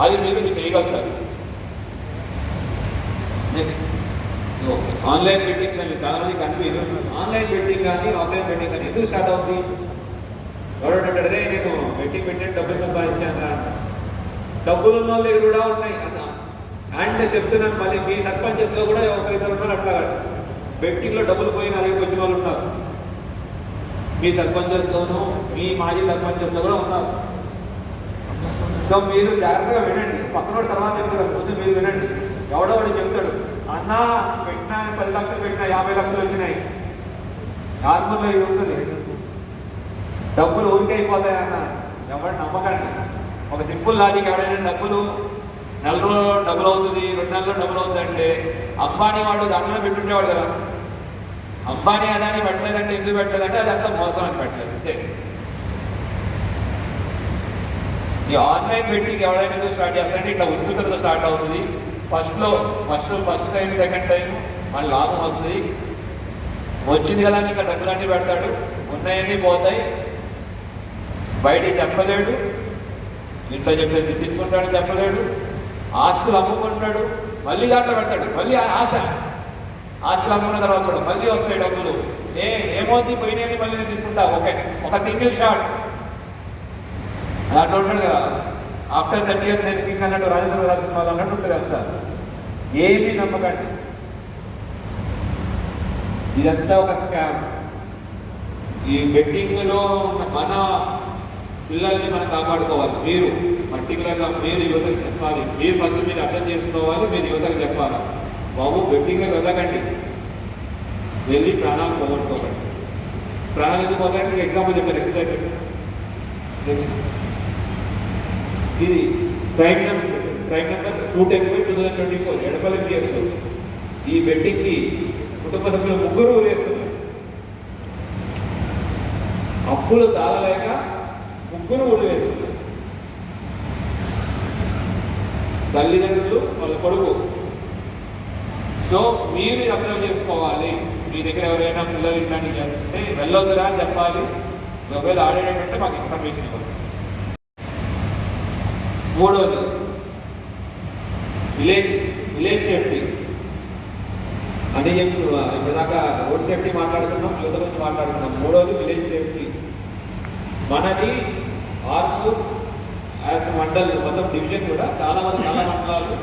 అది మీరు చేయగలుగుతారు. నెక్స్ట్ ఆన్లైన్ బెట్టింగ్ అని చాలామంది కన్ఫ్యూజ్. ఆన్లైన్ బెట్టింగ్ కానీ ఆఫ్లైన్ బెట్టింగ్ కానీ ఎందుకు స్టార్ట్ అవుతుంది? ఎవరంటాడే నేను బెట్టింగ్ పెట్టిన డబ్బులు సంపాదించాను, డబ్బులు ఉన్న వాళ్ళు కూడా ఉన్నాయి అన్న అండ్ చెప్తున్నాను. మళ్ళీ మీ సర్పంచెస్లో కూడా ఒకరిద్దరు ఉన్నారు అట్లా బెట్టింగ్లో డబ్బులు పోయిన అదే వచ్చిన వాళ్ళు ఉన్నారు. మీ సర్పంచెస్లోనూ మీ మాజీ సర్పంచెస్లో కూడా ఉన్నారు. సో మీరు జాగ్రత్తగా వినండి. పక్కనోడు తర్వాత చెప్తారు, ముందు మీరు వినండి. ఎవడో చెప్తాడు అన్న పెట్టినా 10 లక్షలు పెట్టినా 50 లక్షలు వచ్చినాయి. నార్మల్గా ఇది ఉంటుంది, డబ్బులు ఊరికే అయిపోతాయి అన్న. ఎవరు నమ్మకండి. ఒక సింపుల్ లాజిక్, ఎవరైనా డబ్బులు నెల రోజుల్లో డబ్బులు అవుతుంది, 2 నెలల్లో డబ్బులు అవుతుంది అంటే అంబానీ వాడు దాంట్లో పెట్టుండేవాడు కదా. అంబానీ అదాని పెట్టలేదంటే ఎందుకు పెట్టలేదంటే అది అంతా మోసం అని పెట్టలేదు అంతే. ఈ ఆన్లైన్ బెట్టింగ్ ఎవరైనా ఎందుకు స్టార్ట్ చేస్తారంటే ఇట్లా ఉత్సుకతతో స్టార్ట్ అవుతుంది. ఫస్ట్ టైం సెకండ్ టైం మళ్ళీ లాభం వస్తుంది. వచ్చింది కదా ఇంకా డబ్బులన్నీ పెడతాడు, ఉన్నాయన్నీ పోతాయి, బయటికి చెప్పలేడు, ఇంట్లో చెప్పేది తెచ్చుకుంటాడు చెప్పలేడు, ఆస్తులు అమ్ముకుంటాడు, మళ్ళీ దాంట్లో పెడతాడు, మళ్ళీ ఆస్తులు అమ్ముకున్న తర్వాత కూడా మళ్ళీ వస్తాయి డబ్బులు. ఏమవుతుంది, పోయినాయని మళ్ళీ నేను తీసుకుంటా. ఒక సింగిల్ షాట్ దాంట్లో ఉంటాడు కదా. ఆఫ్టర్ 30 years నేను కింగ్ అన్నట్టు రాజేంద్ర ప్రసాద్ సినిమాలో అన్నట్టు ఉంటుంది అంతా. ఏమీ నమ్మకండి, ఇదంతా ఒక స్కామ్. ఈ బెట్టింగ్లో మన పిల్లల్ని మనం కాపాడుకోవాలి. మీరు పర్టికులర్గా మీరు యువతకు చెప్పాలి. మీరు ఫస్ట్ మీరు అర్థం చేసుకోవాలి, మీరు యువతకు చెప్పాలి, బాబు బెట్టింగ్లో వెళ్ళకండి, వెళ్ళి ప్రాణాలు పోగొట్టుకోకండి. ప్రాణాలు ఎందుకు పోతాయంటే మీకు ఎగ్జాంపుల్ చెప్పాను. నెక్స్ట్ ఇది క్రైమ్ నెంబర్ 210/2024 ఎడపల్లి కేసులో ఈ బెట్టింగ్కి కుటుంబ సభ్యులు 3 ఊరేస్తున్నారు. అప్పులు తాళలేక 3 ఊరు వేస్తున్నారు. తల్లిదండ్రులు వాళ్ళ కొడుకు. సో మీరు అబ్జర్వ్ చేసుకోవాలి. మీ దగ్గర ఎవరైనా పిల్లలు ఇట్లాంటివి చేస్తుంటే వెళ్ళొద్దురా అని చెప్పాలి. ఒకవేళ ఆడేటంటే మాకు ఇన్ఫర్మేషన్ ఇవ్వాలి. 3వది విలేజ్ సేఫ్టీ అని ఇప్పటిదాకా రోడ్ సేఫ్టీ మాట్లాడుకున్నాం, యువత గురించి మాట్లాడుకున్నాం. 3వది విలేజ్ సేఫ్టీ. మనది ఆర్మూర్ యాజ్ మండల్ మొత్తం డివిజన్ కూడా చాలా మండలాలు,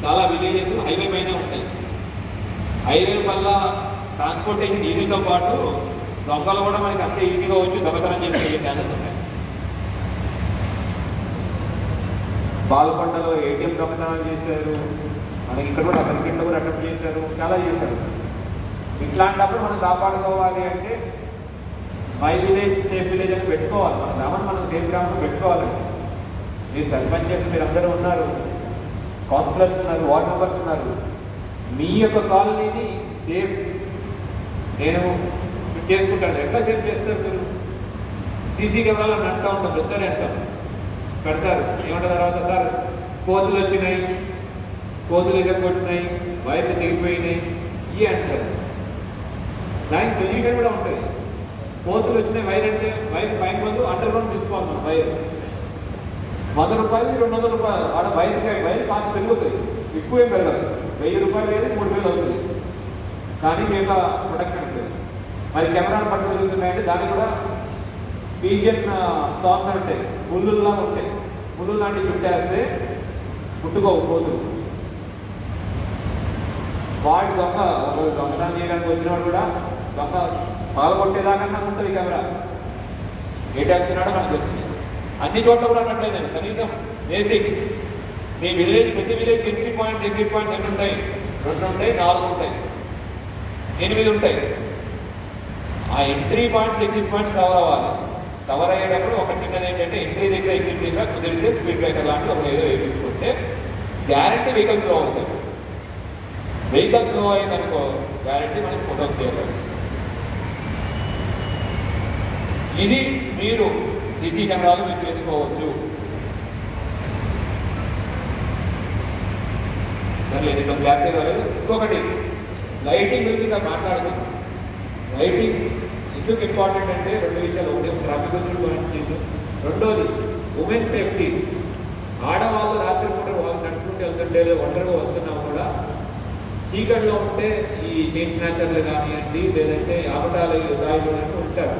చాలా విలేజెస్ హైవే పైన ఉంటాయి. హైవే వల్ల ట్రాన్స్పోర్టేషన్ ఈజీతో పాటు దొంగలు కూడా మనకి అంతే ఈజీగా వచ్చి దొంగతనం చేసే ఛాన్సెస్ ఉంటాయి. బాల్కొండలో ఏటీఎం దొంగతనం చేశారు, మనకి ఇక్కడ కూడా క్రికెట్లో కూడా అటెంప్ట్ చేశారు, చాలా చేశారు. ఇట్లాంటప్పుడు మనం కాపాడుకోవాలి అంటే మై విలేజ్ సేఫ్ విలేజ్ అని పెట్టుకోవాలి. మన గ్రామం మనం సేఫ్ గ్రామం పెట్టుకోవాలండి. మీరు సర్పంచెస్ మీరు అందరూ ఉన్నారు, కౌన్సిలర్స్ ఉన్నారు, వార్డ్ మెంబర్స్ ఉన్నారు. మీ యొక్క కాలనీని సేఫ్ నేను చేసుకుంటాను. ఎట్లా సేఫ్ చేస్తారు మీరు? సీసీ కెమెరాలు అంటూ ఉంటాం, సరే అంటాం, పెడతారు. ఏమంటారు తర్వాత, సార్ కోతులు వచ్చినాయి, కోతులు ఎగకొట్టినాయి, వైర్లు తెగిపోయినాయి ఇవి అంటారు. దానికి సొల్యూషన్ కూడా ఉంటుంది. కోతులు వచ్చినాయి వైర్ అంటే వైర్ పైన బదులు అండర్ గ్రౌండ్ తీసుకోవాలి. మనం వైర్ 100 రూపాయలు 200 రూపాయలు ఆడ వైర్ కాస్ట్ పెరుగుతుంది, ఎక్కువేం పెరగదు. 1000 రూపాయలు లేదు 3000 అవుతుంది, కానీ మీ యొక్క ప్రొడక్ట్ ఉంటుంది. మరి కెమెరాలు పట్టు జరుగుతున్నాయంటే దానికి కూడా పీజియన్ థామ్స్ ఉంటాయి, ముళ్ళుల్లా ఉంటాయి. ముళ్ళు లాంటివి చుట్టేస్తే పుట్టుకోవు కోతులు. వాటి దొంగతనం చేయడానికి వచ్చినవాడు కూడా దొంగ పాల్గొట్టేదాకన్నా ఉంటుంది కెమెరా. ఏ టేస్తున్నాడో మనకు తెలుస్తుంది. అన్ని చోట్ల కూడా అన్నట్లేదండి. కనీసం బేసిక్ మీ విలేజ్, ప్రతి విలేజ్ ఎంట్రీ పాయింట్స్ ఎన్ని ఉంటాయి? 2 ఉంటాయి, 4 ఉంటాయి, 8 ఉంటాయి. ఆ entry points exit points cover అవ్వాలి. కవర్ అయ్యేటప్పుడు ఒక చిన్నది ఏంటంటే ఎంట్రీ దగ్గర ఎగ్జిట్ దగ్గర కుదిరితే స్పీడ్ బ్రేకర్ లాంటిది ఒక ఏదో వేయించుకుంటే గ్యారంటీ వెహికల్స్ లో అవుతాయి. వెహికల్స్ లో అయిందనుకో గ్యారంటీ మనకి ఫోటో క్లియర్ అవుతుంది. ఇది మీరు సీసీ కెమెరాలు మీరు చేసుకోవచ్చు. సరే దీంట్లో క్లారిటీ రాలేదు. ఇంకొకటి లైటింగ్ గురించి మాట్లాడుతున్నాం. లైటింగ్ ఎందుకు ఇంపార్టెంట్ అంటే 2 విషయాలు. ఒకటి ట్రాఫిక్ గురించి, 2వది ఉమెన్ సేఫ్టీ. ఆడవాళ్ళు రాత్రి పూట వాళ్ళు నడుచుకుంటూ వెళ్తుంటే ఒంటరిగా వస్తున్నా కూడా చీకట్లో ఉంటే ఈ చైన్ స్నాచర్లు కానివ్వండి, లేదంటే ఆపటాలు దాయిలు ఉంటారు.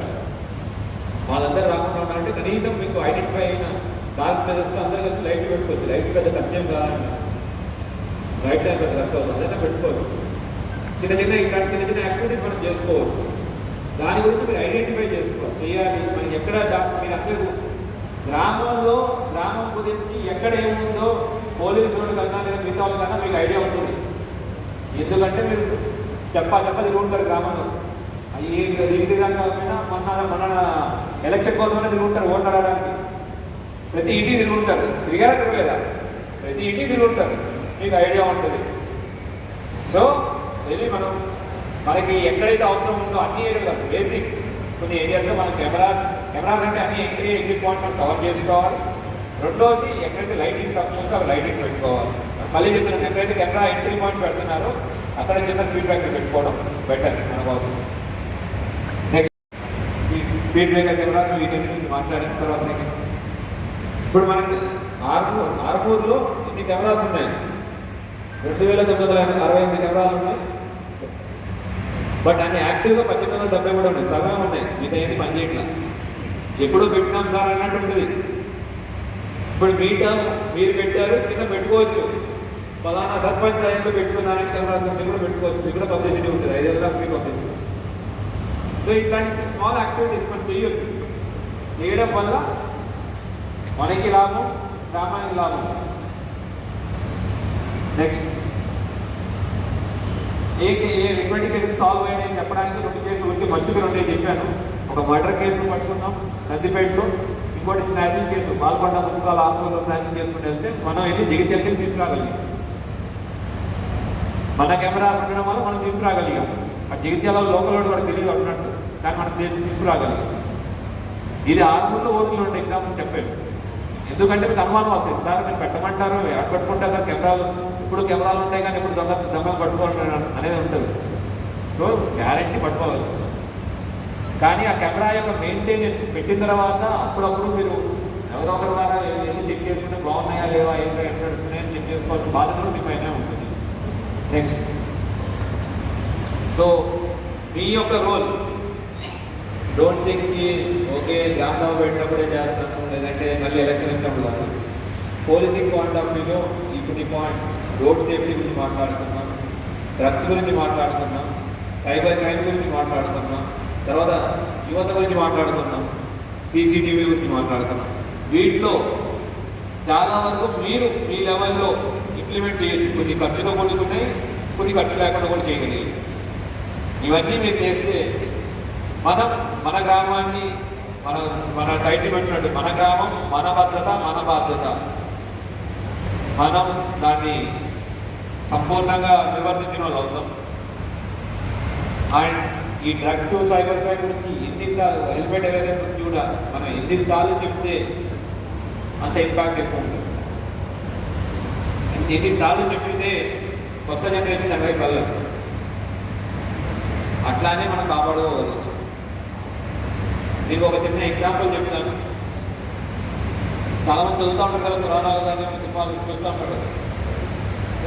వాళ్ళందరూ రాకుండా ఉన్నారంటే కనీసం మీకు ఐడెంటిఫై అయిన డార్క్ ప్లేసెస్లో అందరూ కలిసి లైట్ పెట్టుకోవచ్చు. లైట్ పెద్ద ఖర్చేం కాదండి, లైట్ టైం పెద్ద ఖర్చు అవుతుంది, అదైనా పెట్టుకోవచ్చు. ఇట్లాంటి చిన్న యాక్టివిటీస్ మనం చేసుకోవచ్చు. దాని గురించి మీరు ఐడెంటిఫై చేయాలి. మనకి ఎక్కడ మీరు అందరూ గ్రామం గురించి ఎక్కడ ఏముందో పోలీసు రోడ్డు కన్నా లేదా మిగతా కన్నా మీకు ఐడియా ఉంటుంది. ఎందుకంటే మీరు చెప్ప తిరుగుంటారు గ్రామంలో. అవి విధంగా కాకపోయినా మన ఎలక్షన్ కోసమే తిరుగుంటారు ఓట్లు అడగడానికి. ప్రతి ఇంటికి తిరుగుంటారు. తిరగలేదా? ప్రతి ఇంటికి తిరుగుంటారు. మీకు ఐడియా ఉంటుంది. సో వెళ్ళి మనకి ఎక్కడైతే అవసరం ఉందో అన్ని ఏరియాలు బేసిక్ కొన్ని ఏరియాస్లో మనం కెమెరాస్ అంటే అన్ని ఎంట్రీ ఎగ్జిట్ పాయింట్ మనం కవర్ చేసుకోవాలి. రెండోది ఎక్కడైతే లైటింగ్ తక్కువ ఉందో అవి లైటింగ్ పెట్టుకోవాలి. మళ్ళీ చెప్తున్నాను, ఎక్కడైతే కెమెరా ఎంట్రీ పాయింట్ పెడుతున్నారో అక్కడ చిన్న స్పీడ్ బ్రేకర్ పెట్టుకోవడం బెటర్ మన కోసం. నెక్స్ట్ స్పీడ్ బ్రేకర్ కెమెరాస్ వీటన్నిటి గురించి మాట్లాడిన తర్వాత ఇప్పుడు మనకి ఆర్మూర్లో ఇన్ని కెమెరాస్ ఉన్నాయి. 2968 కెమెరాలు ఉన్నాయి. బట్ అన్ని యాక్టివ్గా 1873 ఉన్నాయి. సగం ఉన్నాయి, మిగతా ఏంటి పని చేయట్లా. ఎప్పుడూ పెట్టినాం సార్ అన్నట్టు ఉంటుంది. ఇప్పుడు మీరు పెట్టారు, కింద పెట్టుకోవచ్చు. ఫలానా సర్పంచ్ టైంలో పెట్టుకున్నారని కెమెరాస్ మీరు కూడా పెట్టుకోవచ్చు. మీకు కూడా పబ్లిసిటీ ఉంటుంది. 5,000 దాకా ఫ్రీ పబ్లిసిటీ. సో ఇట్లాంటి స్మాల్ యాక్టివిటీస్ మనం చేయొచ్చు. చేయడం వల్ల మనకి లాభం, గ్రామానికి లాభం. నెక్స్ట్ ఎటువంటి కేసు సాల్వ్ అయినాయి చెప్పడానికి 2 కేసులు వచ్చి మంచిగా ఉంటాయి చెప్పాను. ఒక మర్డర్ కేసును పట్టుకున్నాం నందిపేటలో, ఇంకోటి స్నాచింగ్ కేసు పాల్గొండ మున్సిపల్ హాస్పిటల్లో స్నాచింగ్ చేసుకుంటూ వెళ్తే మనం వెళ్ళి జగిత్యాలకి తీసుకురాగలిగాం. మన కెమెరా ఉండడం వల్ల మనం తీసుకురాగలిగాం. ఆ జగిత్యాల లోకల్ వాడు తెలియదు అన్నట్టు, కానీ మనం తీసుకురాగలిగాం. ఇది ఆర్మూర్లో ఓట్లు ఉండే ఎగ్జాంపుల్ చెప్పాను. ఎందుకంటే మీకు అనుమానం వస్తుంది, సార్ మీరు పెట్టమంటారు పట్టుకుంటారు సార్ కెమెరాలు, ఇప్పుడు కెమెరాలు ఉంటాయి కానీ ఇప్పుడు దొంగలు పట్టుకోవాలి అనేది ఉంటుంది. సో గ్యారెంటీ పట్టుకోవాలి. కానీ ఆ కెమెరా యొక్క మెయింటెనెన్స్ పెట్టిన తర్వాత అప్పుడప్పుడు మీరు ఎవరో ఒకరి ద్వారా వెళ్ళి చెక్ చేసుకుంటే బాగున్నాయా లేవా ఏంటో నడుస్తున్నాయని చెక్ చేసుకోవాల్సిన బాధ్యత మీ పైన ఉంటుంది. నెక్స్ట్ సో మీ యొక్క రోల్ డోంట్ థింక్ ఓకే గ్రామ సభ పెట్టినప్పుడే చేస్తాను లేదంటే మళ్ళీ ఎలక్షన్ వచ్చినప్పుడు కాదు. పోలీసింగ్ పాయింట్ ఆఫ్ వ్యూలో ఈ కొన్ని పాయింట్స్ రోడ్ సేఫ్టీ గురించి మాట్లాడుతున్నాం, డ్రగ్స్ గురించి మాట్లాడుతున్నాం, సైబర్ క్రైమ్ గురించి మాట్లాడుతున్నాం, తర్వాత యువత గురించి మాట్లాడుతున్నాం, సీసీటీవీ గురించి మాట్లాడుతున్నాం. వీటిలో చాలా వరకు మీరు మీ లెవెల్లో ఇంప్లిమెంట్ చేయొచ్చు. కొన్ని ఖర్చులో కూడుకున్నాయి, కొన్ని ఖర్చు లేకుండా కూడా చేయగలిగాయి. ఇవన్నీ మీరు చేస్తే మన గ్రామాన్ని మన టైటిల్ పెట్టినట్టు మన గ్రామం మన భద్రత మన బాధ్యత, మనం దాన్ని సంపూర్ణంగా నిర్వర్తించిన వాళ్ళు అవుతాం. అండ్ ఈ డ్రగ్స్ సైబర్ క్రైమ్ గురించి ఎన్నిసార్లు హెల్మెట్ అవేర్నెస్ గురించి కూడా మనం ఎన్నిసార్లు చెప్తే అంత ఇంపాక్ట్ ఎక్కువ ఉంటుంది. ఎన్నిసార్లు చెప్పితే కొత్త జనరేషన్ ఎవరికి వెళ్ళదు. అట్లానే మనం కాపాడుకోవాలి. మీకు ఒక చిన్న ఎగ్జాంపుల్ చెప్తాను. చాలామంది చదువుతూ ఉంటారు కదా పురాణాలు కానీ సినిమాలు చూస్తూ ఉంటారు కదా.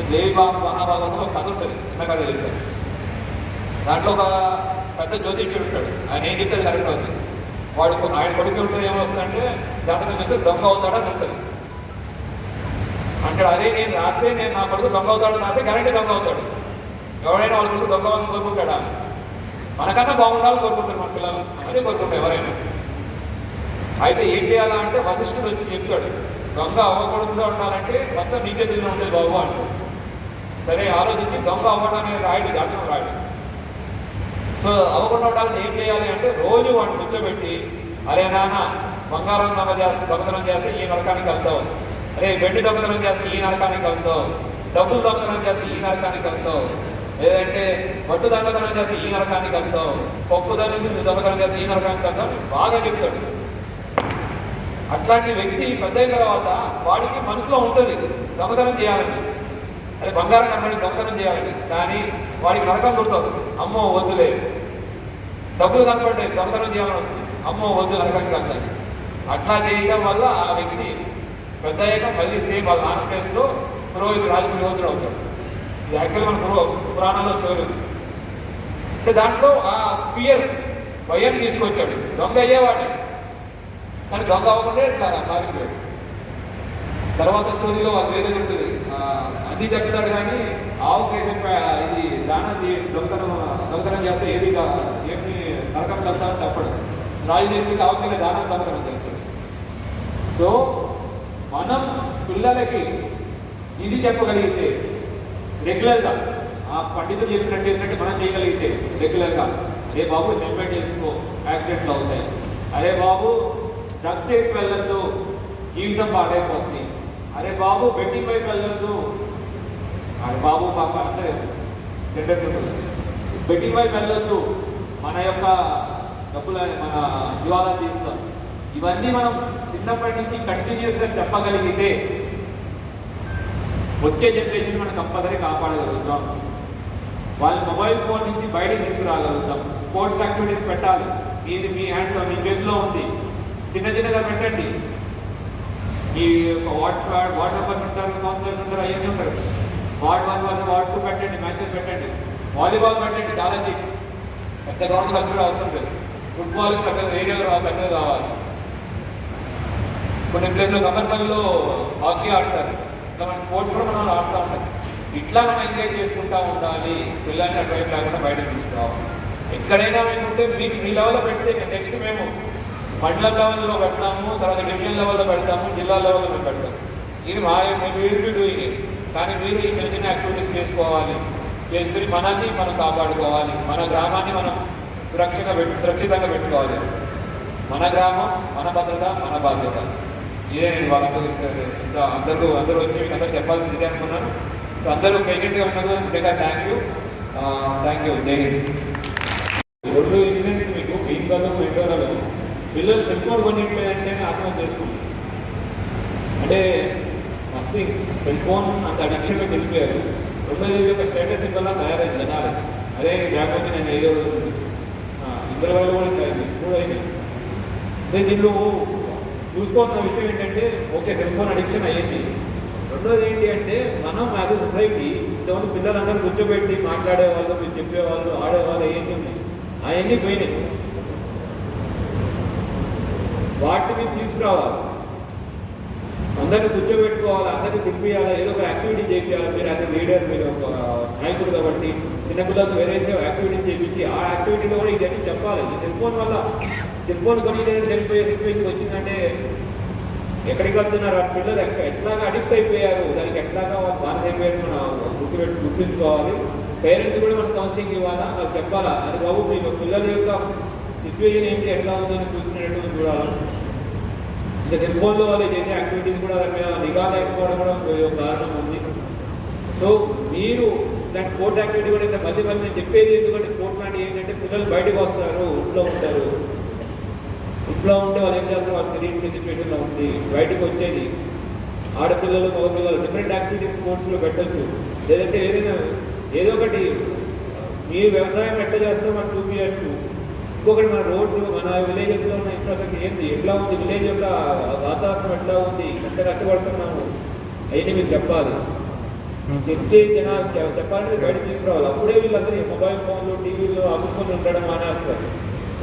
దేవి మహాభాగవతంలో ఒక కథ ఉంటుంది, చిన్న కథ చెప్తారు. దాంట్లో ఒక పెద్ద జ్యోతిష్యుడు ఉంటాడు. ఆయన ఏం చెప్తే కరెక్ట్ అవుతుంది. ఆయన కొడుకు ఉంటుంది ఏమొస్తుందంటే జాతకం చేస్తే దొంగ అవుతాడని ఉంటుంది. అంటాడు అదే నేను రాస్తే నా కొడుకు దొంగ అవుతాడు రాస్తే గ్యారెంటీ దొంగ అవుతాడు. ఎవరైనా వాళ్ళ కొడుకు దొంగ వాళ్ళని కోరుకుంటాడా? మనకన్నా బాగుండాలని కోరుకుంటారు మన పిల్లలు, అదే కోరుకుంటారు ఎవరైనా. అయితే ఏం చేయాలా అంటే వశిష్ఠుడు వచ్చి చెప్తాడు, దొంగ అవ్వకూడదుగా ఉండాలంటే మొత్తం నీ చేతుల్లో ఉంటుంది బాబు అంటాడు. సరే ఆలోచించి దొంగ అవ్వడం అనేది రాయడు, జాతకం రాయడు. సో అవ్వకుండా ఉండాలంటే ఏం చేయాలి అంటే రోజు వాడిని కూర్చోబెట్టి, అరే నాన్న బంగారం దొంగతనం చేస్తే ఈ నరకానికి వెళ్తావు, అరే వెండి దొంగతనం చేస్తే ఈ నరకానికి వెళ్తావు, డబ్బులు దొంగతనం చేస్తే ఈ నరకానికి వెళ్తావు, లేదంటే పట్టు దొంగతనం చేస్తే ఈ నరకానికి వెళ్తావు, పప్పు దొంగతనం చేస్తే ఈ నరకానికి వెళ్తావు బాగా చెప్తాడు. అట్లాంటి వ్యక్తి పెద్ద అయిన తర్వాత వాడికి మనసులో ఉంటుంది దొంగతనం చేయాలని, అది బంగారం కనబడి దొంగతనం చేయాలని. కానీ వాడికి నరకం గుర్తొస్తుంది, అమ్మో వద్దులే. డబ్బులు కనపడే దొంగతనం చేయాలని వస్తుంది, అమ్మో వద్దు నరకానికి వెళ్తాను. అట్లా చేయడం వల్ల ఆ వ్యక్తి పెద్ద అయ్యాక మళ్ళీ సేమ్ వాళ్ళ నాన్న ప్లేస్లో రాజపురోహితుడు అవుతాడు. ఇది యాక్చువల్గా మన పురాణాల్లో స్టోరీ. అంటే దాంట్లో ఆ ఫియర్ భయం తీసుకొచ్చాడు. దొంగ అయ్యేవాడే కానీ దొంగ అవ్వకుండా ఇట్లా మారిపోయాడు. తర్వాత స్టోరీలో అది వేరే ఉంటుంది. అన్నీ చెప్తాడు కానీ ఆవు కేసం ఇది దాని దొంగతనం చేస్తే ఏది ఏమి నరకం వెళ్తామని చెప్పడు. రాజుదేవికి ఆవుకెళ్ళి దానం దొంగతనం చేస్తాడు. సో మనం పిల్లలకి ఇది చెప్పగలిగితే రెగ్యులర్గా ఆ పండితుడు చెప్పినట్టు చేసినట్టు మనం చేయగలిగితే రెగ్యులర్గా, అరే బాబు హెల్మెట్ వేసుకో యాక్సిడెంట్లు అవుతాయి, అరే బాబు డ్రగ్స్ దగ్గరికి వెళ్ళొద్దు జీవితం పాడైపోతుంది, అరే బాబు బెట్టింగ్ వైపు వెళ్ళొద్దు, అరే బాబు పాప అంటే బెట్టింగ్ వైపు వెళ్ళొద్దు, మన యొక్క డబ్బులు మన జీవాలను తీస్తాం. ఇవన్నీ మనం చిన్నప్పటి నుంచి కంటిన్యూస్గా చెప్పగలిగితే వచ్చే జనరేషన్ మనం కంపల్సరీ కాపాడగలుగుతాం. వాళ్ళ మొబైల్ ఫోన్ నుంచి బయటకు తీసుకురాగలుగుతాం. స్పోర్ట్స్ యాక్టివిటీస్ పెట్టాలి. ఇది మీ హ్యాండ్లో, మీ చేతిలో ఉంది. చిన్న చిన్నగా పెట్టండి. ఈ వాటర్ పర్సన్ ఉంటారు, కౌన్సిలర్స్ ఉంటారు, అవన్నీ ఉంటారు. వార్డ్ 1 పర్సన్, వార్డ్ 2 పెట్టండి, మ్యాచెస్ పెట్టండి. వాలీబాల్ పెట్టండి, చాలా చెయ్యి. పెద్ద గ్రౌండ్ ఖర్చు అవసరం లేదు. ఫుట్బాల్కి పెద్దగా ఏరియా పెద్దగా కావాలి. కొన్ని ప్లేస్లో గవర్నమెంట్లో హాకీ ఆడతారు. ఇట్లా మన స్పోర్ట్స్ కూడా మనం ఆడుతూ ఉంటాం. ఇట్లా మనం ఎంజాయ్ చేసుకుంటూ ఉండాలి. పిల్లల్ని అటువైపు లేకుండా బయటకు తీసుకురావాలి. ఎక్కడైనా మేముంటే మీకు మీ లెవెల్లో పెడితే నెక్స్ట్ మేము మండల లెవెల్లో పెడతాము, తర్వాత డివిజన్ లెవెల్లో పెడతాము, జిల్లా లెవెల్లో మేము పెడతాము. ఇది మేము డూయింగ్. కానీ మీరు ఈ చిన్న చిన్న యాక్టివిటీస్ చేసుకోవాలి. చేసుకుని మనల్ని మనం కాపాడుకోవాలి. మన గ్రామాన్ని మనం సురక్షితంగా పెట్టుకోవాలి. మన గ్రామం, మన భద్రత, మన బాధ్యత. ఇదే నేను వాళ్ళతో అందరూ వచ్చి మీకు అందరూ చెప్పాల్సింది ఇదే అనుకున్నాను. సో అందరూ పేషెంట్గా ఉన్నారు. నిజంగా థ్యాంక్ యూ. జై హింద్. 2 ఇన్సిడెంట్స్ మీకు భీమ్గల్లో, మెండోరాలో పిల్లలు సెల్ ఫోన్ కొనిట్లేదంటే ఆత్మహత్య చేసుకుంటారు. అంటే మస్తీ సెల్ ఫోన్ అంత అడిక్షన్లో వెళ్ళిపోయారు. రెండోది ఒక స్టేటస్ సింబల్లా తయారైంది జనాలు. అదే లేకపోతే నేను ఏదో ఇద్దరు వాళ్ళు కూడా ఇప్పుడు అయింది. అదే దీనిలో చూసుకోవాల్సిన విషయం ఏంటంటే, ఓకే సెల్ ఫోన్ అడిక్షన్ అయ్యింది. రెండోది ఏంటి అంటే, మనం యాజ్ ఎ సొసైటీ ఇంతమంది పిల్లలందరూ కూర్చోబెట్టి మాట్లాడేవాళ్ళు, మీరు చెప్పేవాళ్ళు, ఆడేవాళ్ళు ఏంటి ఉన్నాయి, అవన్నీ పోయినాయి. వాటిని తీసుకురావాలి. అందరినీ కూర్చోబెట్టుకోవాలి, అందరినీ గుర్తియాలి, ఏదో ఒక యాక్టివిటీ చేయాలి. మీరు యాజ్ ఎ లీడర్, మీరు ఒక నాయకుడు కాబట్టి చిన్నపిల్లలతో వేరే యాక్టివిటీ చేయించి ఆ యాక్టివిటీలో కూడా ఇవన్నీ చెప్పాలి. ఈ సెల్ ఫోన్ వల్ల సెల్ ఫోన్ కొని చనిపోయే సిచ్యువేషన్ వచ్చిందంటే ఎక్కడికి వస్తున్నారు ఆ పిల్లలు, ఎట్లాగా అడిక్ట్ అయిపోయారు, దానికి ఎట్లాగా వాళ్ళు బానిస అయిపోయారు మనం గుర్తుంచుకోవాలి. పేరెంట్స్ కూడా మనం కౌన్సిలింగ్ ఇవ్వాలా, వాళ్ళు చెప్పాలా, అది బాబు మీ పిల్లల యొక్క సిచ్యువేషన్ ఏంటి, ఎట్లా ఉందని చూసుకునేట్టు చూడాలి. ఇంకా సెల్ ఫోన్లో వాళ్ళు చేసే యాక్టివిటీస్ కూడా దాని మీద నిఘా లేకపోవడం కూడా ఒక కారణం ఉంది. సో మీరు దాని స్పోర్ట్స్ యాక్టివిటీ కూడా ఇంత మళ్ళీ నేను చెప్పేది ఎందుకంటే స్పోర్ట్స్ లాంటి ఏంటంటే పిల్లలు బయటకు వస్తారు, ఇంట్లో ఉంటారు. ఇంట్లో ఉంటే వాళ్ళు ఏం చేస్తారు, వాళ్ళు తెలియని సిచ్యువేషన్లో ఉంది. బయటకు వచ్చేది ఆడపిల్లలు, మగపిల్లలు డిఫరెంట్ యాక్టివిటీస్ స్పోర్ట్స్లో పెట్టచ్చు. లేదంటే ఏదో ఒకటి మీ వ్యవసాయం ఎట్లా చేస్తారో మనం చూపించచ్చు. ఇంకొకటి మన రోడ్స్, మన విలేజెస్లో ఉన్న ఇన్ఫ్రాస్ట్రక్చర్ ఏంటి, ఎట్లా ఉంది, విలేజ్ యొక్క వాతావరణం ఎట్లా ఉంది, ఎంత కష్టపడుతున్నాము, అవన్నీ మీరు చెప్పాలి. చెప్తే జనాలు చెప్పాలంటే బయట తీసుకురావాలి. అప్పుడే వీళ్ళందరూ మొబైల్ ఫోన్లు, టీవీలు అమ్ముకొని ఉండడం మానేస్తారు.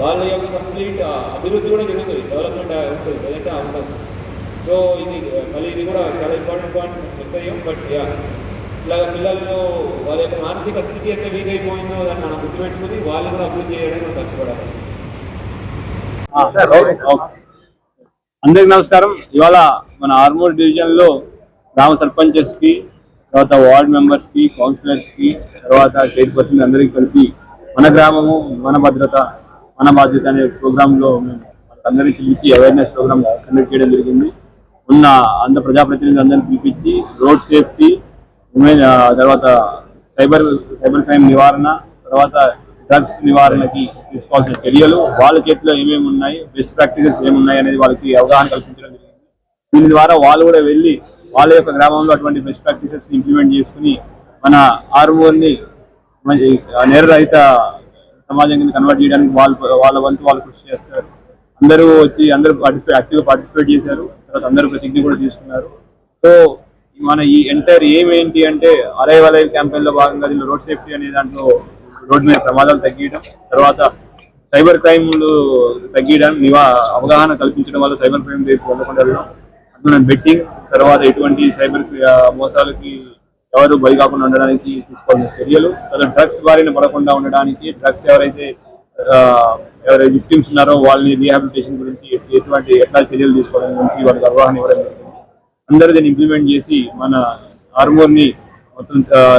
వాళ్ళ యొక్క కంప్లీట్ అభివృద్ధి కూడా జరుగుతుంది, డెవలప్మెంట్ ఉంటుంది, లేదంటే ఉంటుంది. సో ఇది కూడా చాలా ఇంపార్టెంట్ పాయింట్ మిస్ అయ్యాం. బట్ ఇలాగ పిల్లల్లో వాళ్ళ యొక్క మానసిక స్థితి ఎంత వీక్ అయిపోయిందో దాన్ని మనం గుర్తుపెట్టుకుని వాళ్ళు కూడా అభివృద్ధి చేయడానికి మనం కష్టపడాలి. అందరికి నమస్కారం. ఇవాళ మన ఆర్మూర్ డివిజన్లో గ్రామ సర్పంచెస్ కి, తర్వాత వార్డ్ మెంబర్స్ కి, కౌన్సిలర్స్ కి, తర్వాత చైర్పర్సన్ అందరికీ కలిపి మన గ్రామము మన భద్రత మన బాధ్యత అనే ప్రోగ్రాంలో మేము అందరికీ పిలిపించి అవేర్నెస్ ప్రోగ్రామ్ కండక్ట్ చేయడం జరిగింది. ఉన్న అంత ప్రజాప్రతినిధులు అందరినీ పిలిపించి రోడ్ సేఫ్టీ, తర్వాత సైబర్ క్రైమ్ నివారణ, తర్వాత డ్రగ్స్ నివారణకి తీసుకోవాల్సిన చర్యలు, వాళ్ళ చేతిలో ఏమేమి ఉన్నాయి, బెస్ట్ ప్రాక్టీసెస్ ఏమున్నాయి అనేది వాళ్ళకి అవగాహన కల్పించడం జరిగింది. దీని ద్వారా వాళ్ళు కూడా వెళ్ళి వాళ్ళ యొక్క గ్రామంలో అటువంటి బెస్ట్ ప్రాక్టీసెస్ ఇంప్లిమెంట్ చేసుకుని మన ఆర్మూర్ని నేరరహిత సమాజం కింద కన్వర్ట్ చేయడానికి వాళ్ళ వంతు వాళ్ళు కృషి చేస్తారు. అందరూ యాక్టివ్గా పార్టిసిపేట్ చేశారు. తర్వాత అందరూ ప్రతిజ్ఞ కూడా తీసుకున్నారు. సో మన ఈ ఎంటైర్ ఏంటి అంటే అలైవ్ క్యాంపెయిన్ లో భాగంగా దీనిలో రోడ్ సేఫ్టీ అనే దాంట్లో రోడ్ మీద ప్రమాదాలు తగ్గించడం, తర్వాత సైబర్ క్రైమ్లు తగ్గించడం, అవగాహన కల్పించడం వల్ల సైబర్ క్రైమ్ రేపు వెళ్ళకుండా బెట్టింగ్, తర్వాత ఎటువంటి సైబర్ మోసాలకి ఎవరు బలి కాకుండా ఉండడానికి తీసుకోవాల్సిన చర్యలు, తర్వాత డ్రగ్స్ బారిన పడకుండా ఉండడానికి, డ్రగ్స్ ఎవరైతే విక్టిమ్స్ ఉన్నారో వాళ్ళని రీహాబిలిటేషన్ గురించి ఎట్లా చర్యలు తీసుకోవడం గురించి వాళ్ళకి అవగాహన ఇవ్వడం జరిగింది. అందరూ దీన్ని ఇంప్లిమెంట్ చేసి మన ఆర్మూర్ని మొత్తం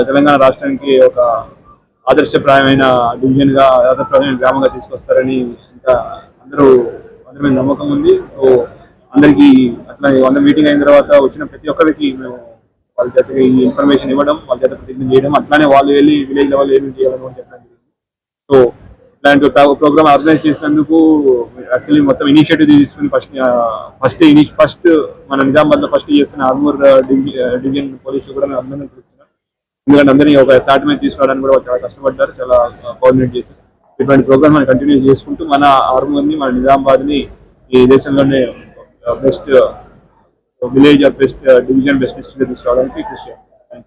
తెలంగాణ రాష్ట్రానికి ఒక ఆదర్శప్రాయమైన డివిజన్ గా ఆదర్శప్రాయమైన గ్రామంగా తీసుకొస్తారని ఇంకా అందరూ అందరి మీద నమ్మకం ఉంది. సో అందరికి అట్లా 100 మీటింగ్ అయిన తర్వాత వచ్చిన ప్రతి ఒక్కరికి మేము వాళ్ళ చేత ఈ ఇన్ఫర్మేషన్ ఇవ్వడం, వాళ్ళ చేత ప్రతిజ్ఞ చేయడం, అట్లానే వాళ్ళు వెళ్ళి విలేజ్ లెవెల్ ఏమి చేయాలని చెప్పడం జరిగింది. సో ఇట్లాంటి ప్రోగ్రామ్ ఆర్గనైజ్ చేసినందుకు యాక్చువల్లీ మొత్తం ఇనిషియేటివ్ తీసుకుని ఫస్ట్ మన నిజామాబాద్ లో ఫస్ట్ చేస్తున్న ఆర్మూర్ డివిజన్ పోలీసులు కూడా మేము అందరం తెలుస్తున్నాం. ఎందుకంటే అందరినీ ఒక తాటి మీద తీసుకురావడానికి కూడా చాలా కష్టపడ్డారు, చాలా కోఆర్డినేట్ చేశారు. ఇటువంటి ప్రోగ్రామ్ మనం కంటిన్యూ చేసుకుంటూ మన ఆర్మూర్ని, మన నిజామాబాద్ని ఈ దేశంలోనే best village, best division, best district తీసుకురావడానికి కృషి చేస్తాం.